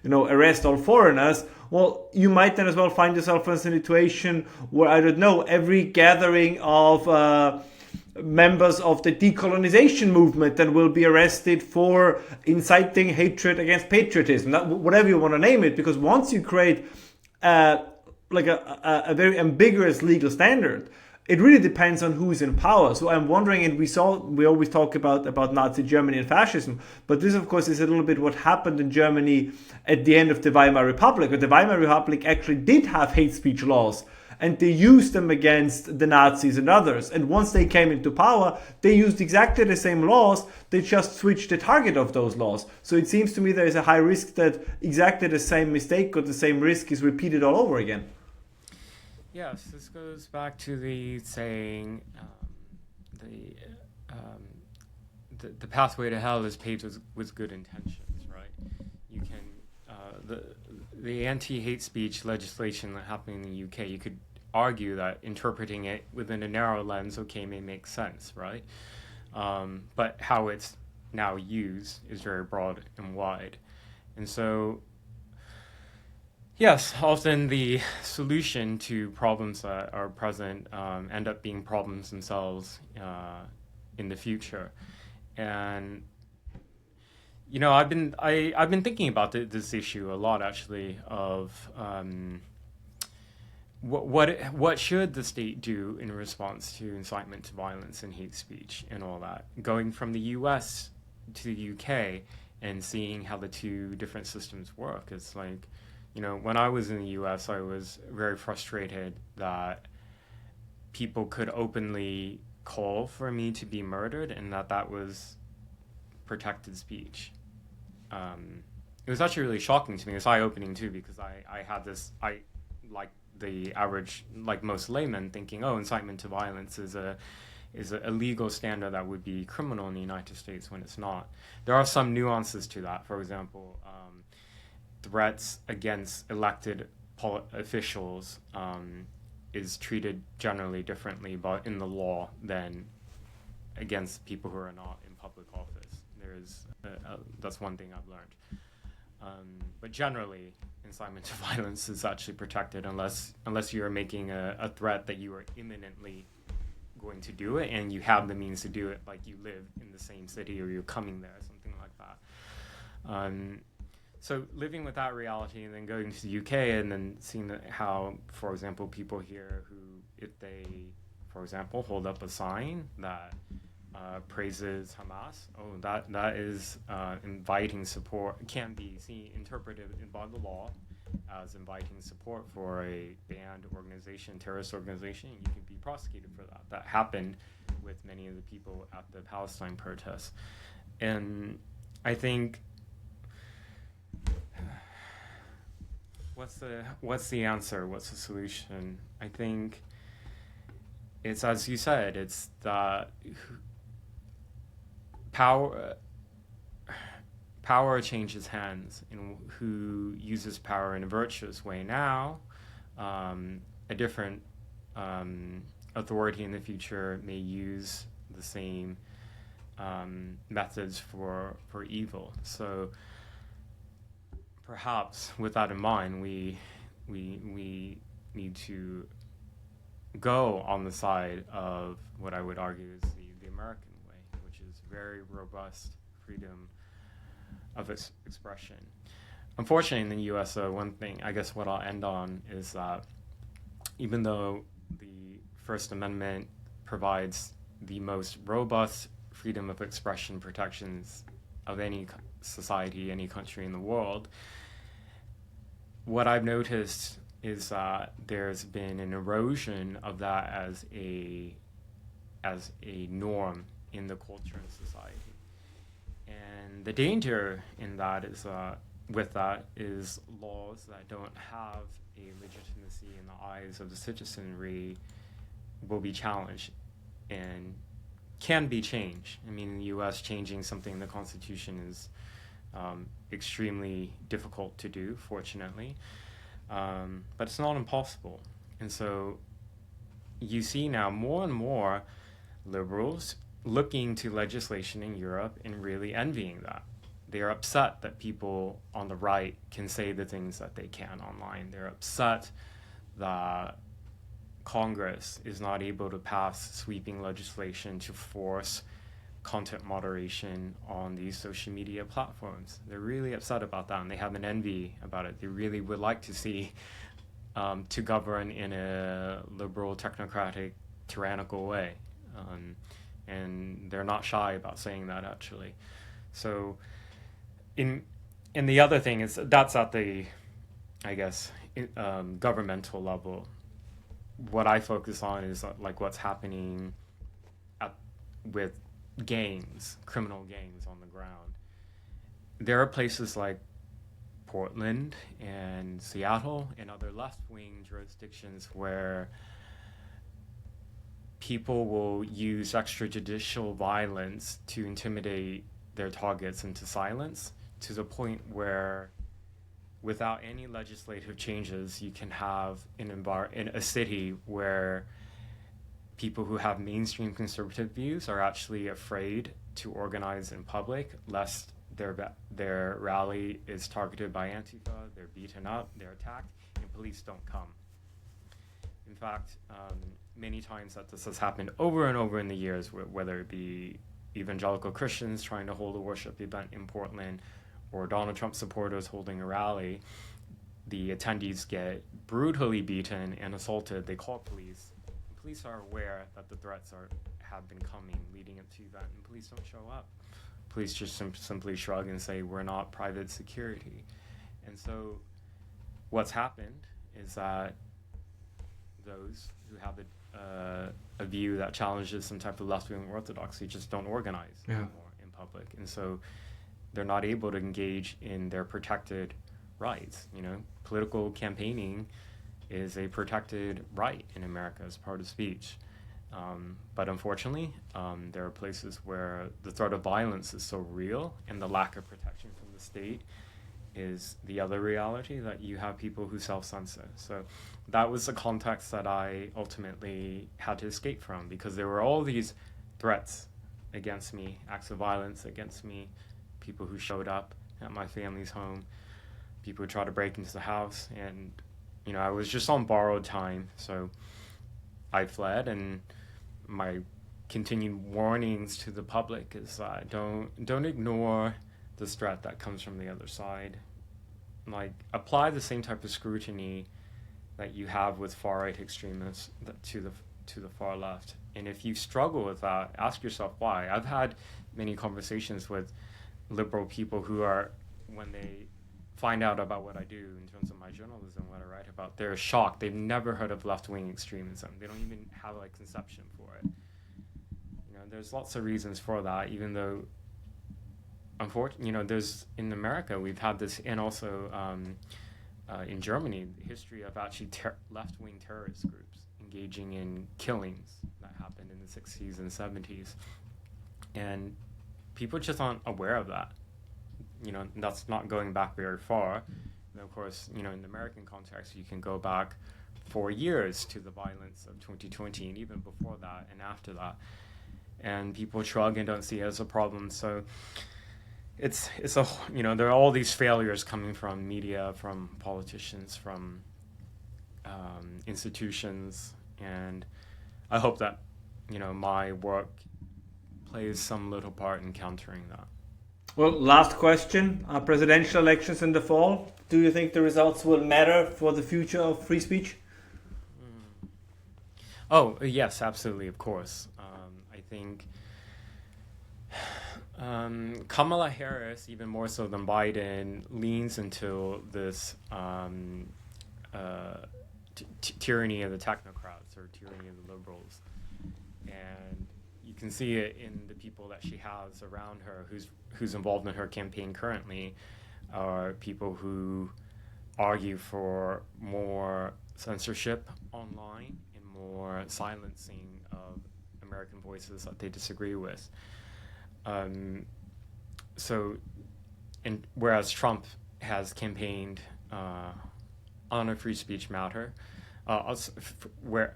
arrest all foreigners, well, you might then as well find yourself in a situation where, I don't know, every gathering of members of the decolonization movement then will be arrested for inciting hatred against patriotism, whatever you want to name it, because once you create a very ambiguous legal standard, it really depends on who's in power. So I'm wondering, and we always talk about Nazi Germany and fascism, but this of course is a little bit what happened in Germany at the end of the Weimar Republic. But the Weimar Republic actually did have hate speech laws, and they used them against the Nazis and others. And once they came into power, they used exactly the same laws. They just switched the target of those laws. So it seems to me there is a high risk that exactly the same mistake or the same risk is repeated all over again. Yes, this goes back to the saying, the pathway to hell is paved with good intentions, right? You can the anti-hate speech legislation that happened in the UK, you could argue that interpreting it within a narrow lens, may make sense, right? But how it's now used is very broad and wide. And so, yes, often the solution to problems that are present end up being problems themselves in the future. And I've been thinking about this issue a lot, actually, of what should the state do in response to incitement to violence and hate speech and all that, going from the U.S. to the UK and seeing how the two different systems work. It's like, When I was in the US, I was very frustrated that people could openly call for me to be murdered and that was protected speech. It was actually really shocking to me. It was eye-opening too, because I had this, like the average, like most laymen, thinking, oh, incitement to violence is a legal standard that would be criminal in the United States when it's not. There are some nuances to that. For example, threats against elected officials is treated generally differently, but in the law than against people who are not in public office. That's one thing I've learned. But generally, incitement to violence is actually protected unless you are making a threat that you are imminently going to do it and you have the means to do it, like you live in the same city or you're coming there, something like that. So living with that reality and then going to the UK and then seeing how, for example, people here who, if they, for example, hold up a sign that praises Hamas, that is inviting support, can be interpreted by the law as inviting support for a banned organization, terrorist organization, and you can be prosecuted for that. That happened with many of the people at the Palestine protests. And I think, what's the answer? What's the solution? I think it's, as you said, it's that power changes hands, and who uses power in a virtuous way now, a different authority in the future may use the same methods for evil. So perhaps with that in mind, we need to go on the side of what I would argue is the American way, which is very robust freedom of expression. Unfortunately, in the U.S., one thing, I guess what I'll end on is that even though the First Amendment provides the most robust freedom of expression protections of any society, any country in the world, what I've noticed is that there's been an erosion of that as a norm in the culture and society. And the danger in that is with that is laws that don't have a legitimacy in the eyes of the citizenry will be challenged and can be changed. I mean, in the U.S., changing something in the Constitution is extremely difficult to do, fortunately, but it's not impossible. And so you see now more and more liberals looking to legislation in Europe and really envying that. They're upset that people on the right can say the things that they can online. They're upset that Congress is not able to pass sweeping legislation to force content moderation on these social media platforms. They're really upset about that, and they have an envy about it. They really would like to see to govern in a liberal, technocratic, tyrannical way. And they're not shy about saying that, actually. So and the other thing is that's at the, I guess, governmental level. What I focus on is like what's happening with gangs, criminal gangs on the ground. There are places like Portland and Seattle and other left-wing jurisdictions where people will use extrajudicial violence to intimidate their targets into silence, to the point where without any legislative changes, you can have in a city where people who have mainstream conservative views are actually afraid to organize in public, lest their rally is targeted by Antifa, they're beaten up, they're attacked, and police don't come. In fact, many times that this has happened over and over in the years, whether it be evangelical Christians trying to hold a worship event in Portland or Donald Trump supporters holding a rally, the attendees get brutally beaten and assaulted. They call police. The police are aware that the threats have been coming leading up to the event, and police don't show up. Police just simply shrug and say, we're not private security. And so what's happened is that those who have a view that challenges some type of left-wing orthodoxy just don't organize anymore in public, and so they're not able to engage in their protected rights. Political campaigning is a protected right in America as part of speech. But unfortunately, there are places where the threat of violence is so real, and the lack of protection from the state is the other reality, that you have people who self-censor. So that was the context that I ultimately had to escape from, because there were all these threats against me, acts of violence against me, people who showed up at my family's home, people who tried to break into the house, and I was just on borrowed time. So I fled, and my continued warnings to the public is don't ignore the threat that comes from the other side. Like, apply the same type of scrutiny that you have with far-right extremists to the far left. And if you struggle with that, ask yourself why. I've had many conversations with liberal people who are, when they find out about what I do in terms of my journalism, what I write about, they're shocked. They've never heard of left-wing extremism. They don't even have a conception for it. There's lots of reasons for that, even though, unfortunately, there's, in America, we've had this, and also in Germany, the history of actually left-wing terrorist groups engaging in killings that happened in the 60s and 70s. And people just aren't aware of that. That's not going back very far. And of course, in the American context, you can go back 4 years to the violence of 2020, and even before that and after that. And people shrug and don't see it as a problem. So it's there are all these failures coming from media, from politicians, from institutions, and I hope that my work plays some little part in countering that. Well, last question. Presidential elections in the fall. Do you think the results will matter for the future of free speech? Oh, yes, absolutely, of course. I think Kamala Harris, even more so than Biden, leans into this tyranny of the technocrats, or tyranny of the liberals. And you can see it in the people that she has around her, who's involved in her campaign currently, are people who argue for more censorship online and more silencing of American voices that they disagree with. Whereas Trump has campaigned on a free speech matter,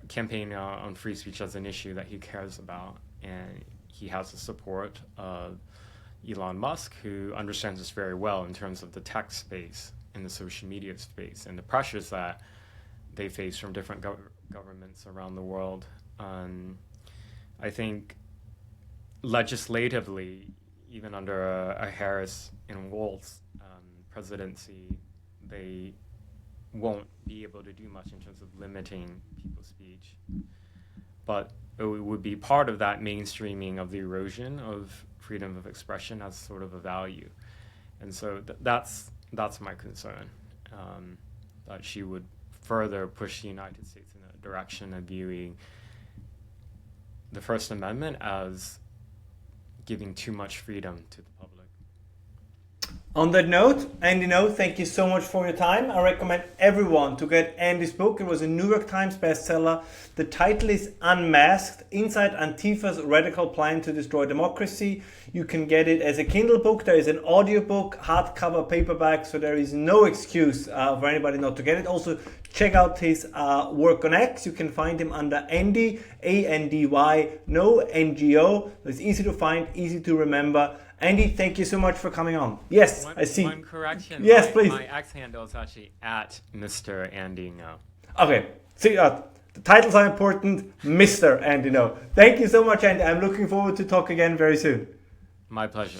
campaign on free speech as an issue that he cares about, and he has the support of Elon Musk, who understands this very well in terms of the tech space and the social media space and the pressures that they face from different governments around the world. I think legislatively, even under a Harris and Walz presidency, they won't be able to do much in terms of limiting people's speech. But it would be part of that mainstreaming of the erosion of freedom of expression as sort of a value. And so that's my concern, that she would further push the United States in a direction of viewing the First Amendment as giving too much freedom to the public. On that note, Andy Ngo, thank you so much for your time. I recommend everyone to get Andy's book. It was a New York Times bestseller. The title is Unmasked: Inside Antifa's Radical Plan to Destroy Democracy. You can get it as a Kindle book. There is an audiobook, hardcover, paperback, so there is no excuse for anybody not to get it. Also, check out his work on X. You can find him under Andy, A-N-D-Y, no, N-G-O. It's easy to find, easy to remember. Andy, thank you so much for coming on. Yes, I see. One correction. Yes, please. My X handle is actually at Mr. Andy Ngo. Okay, see, the titles are important. Mr. Andy Ngo. Thank you so much, Andy. I'm looking forward to talk again very soon. My pleasure.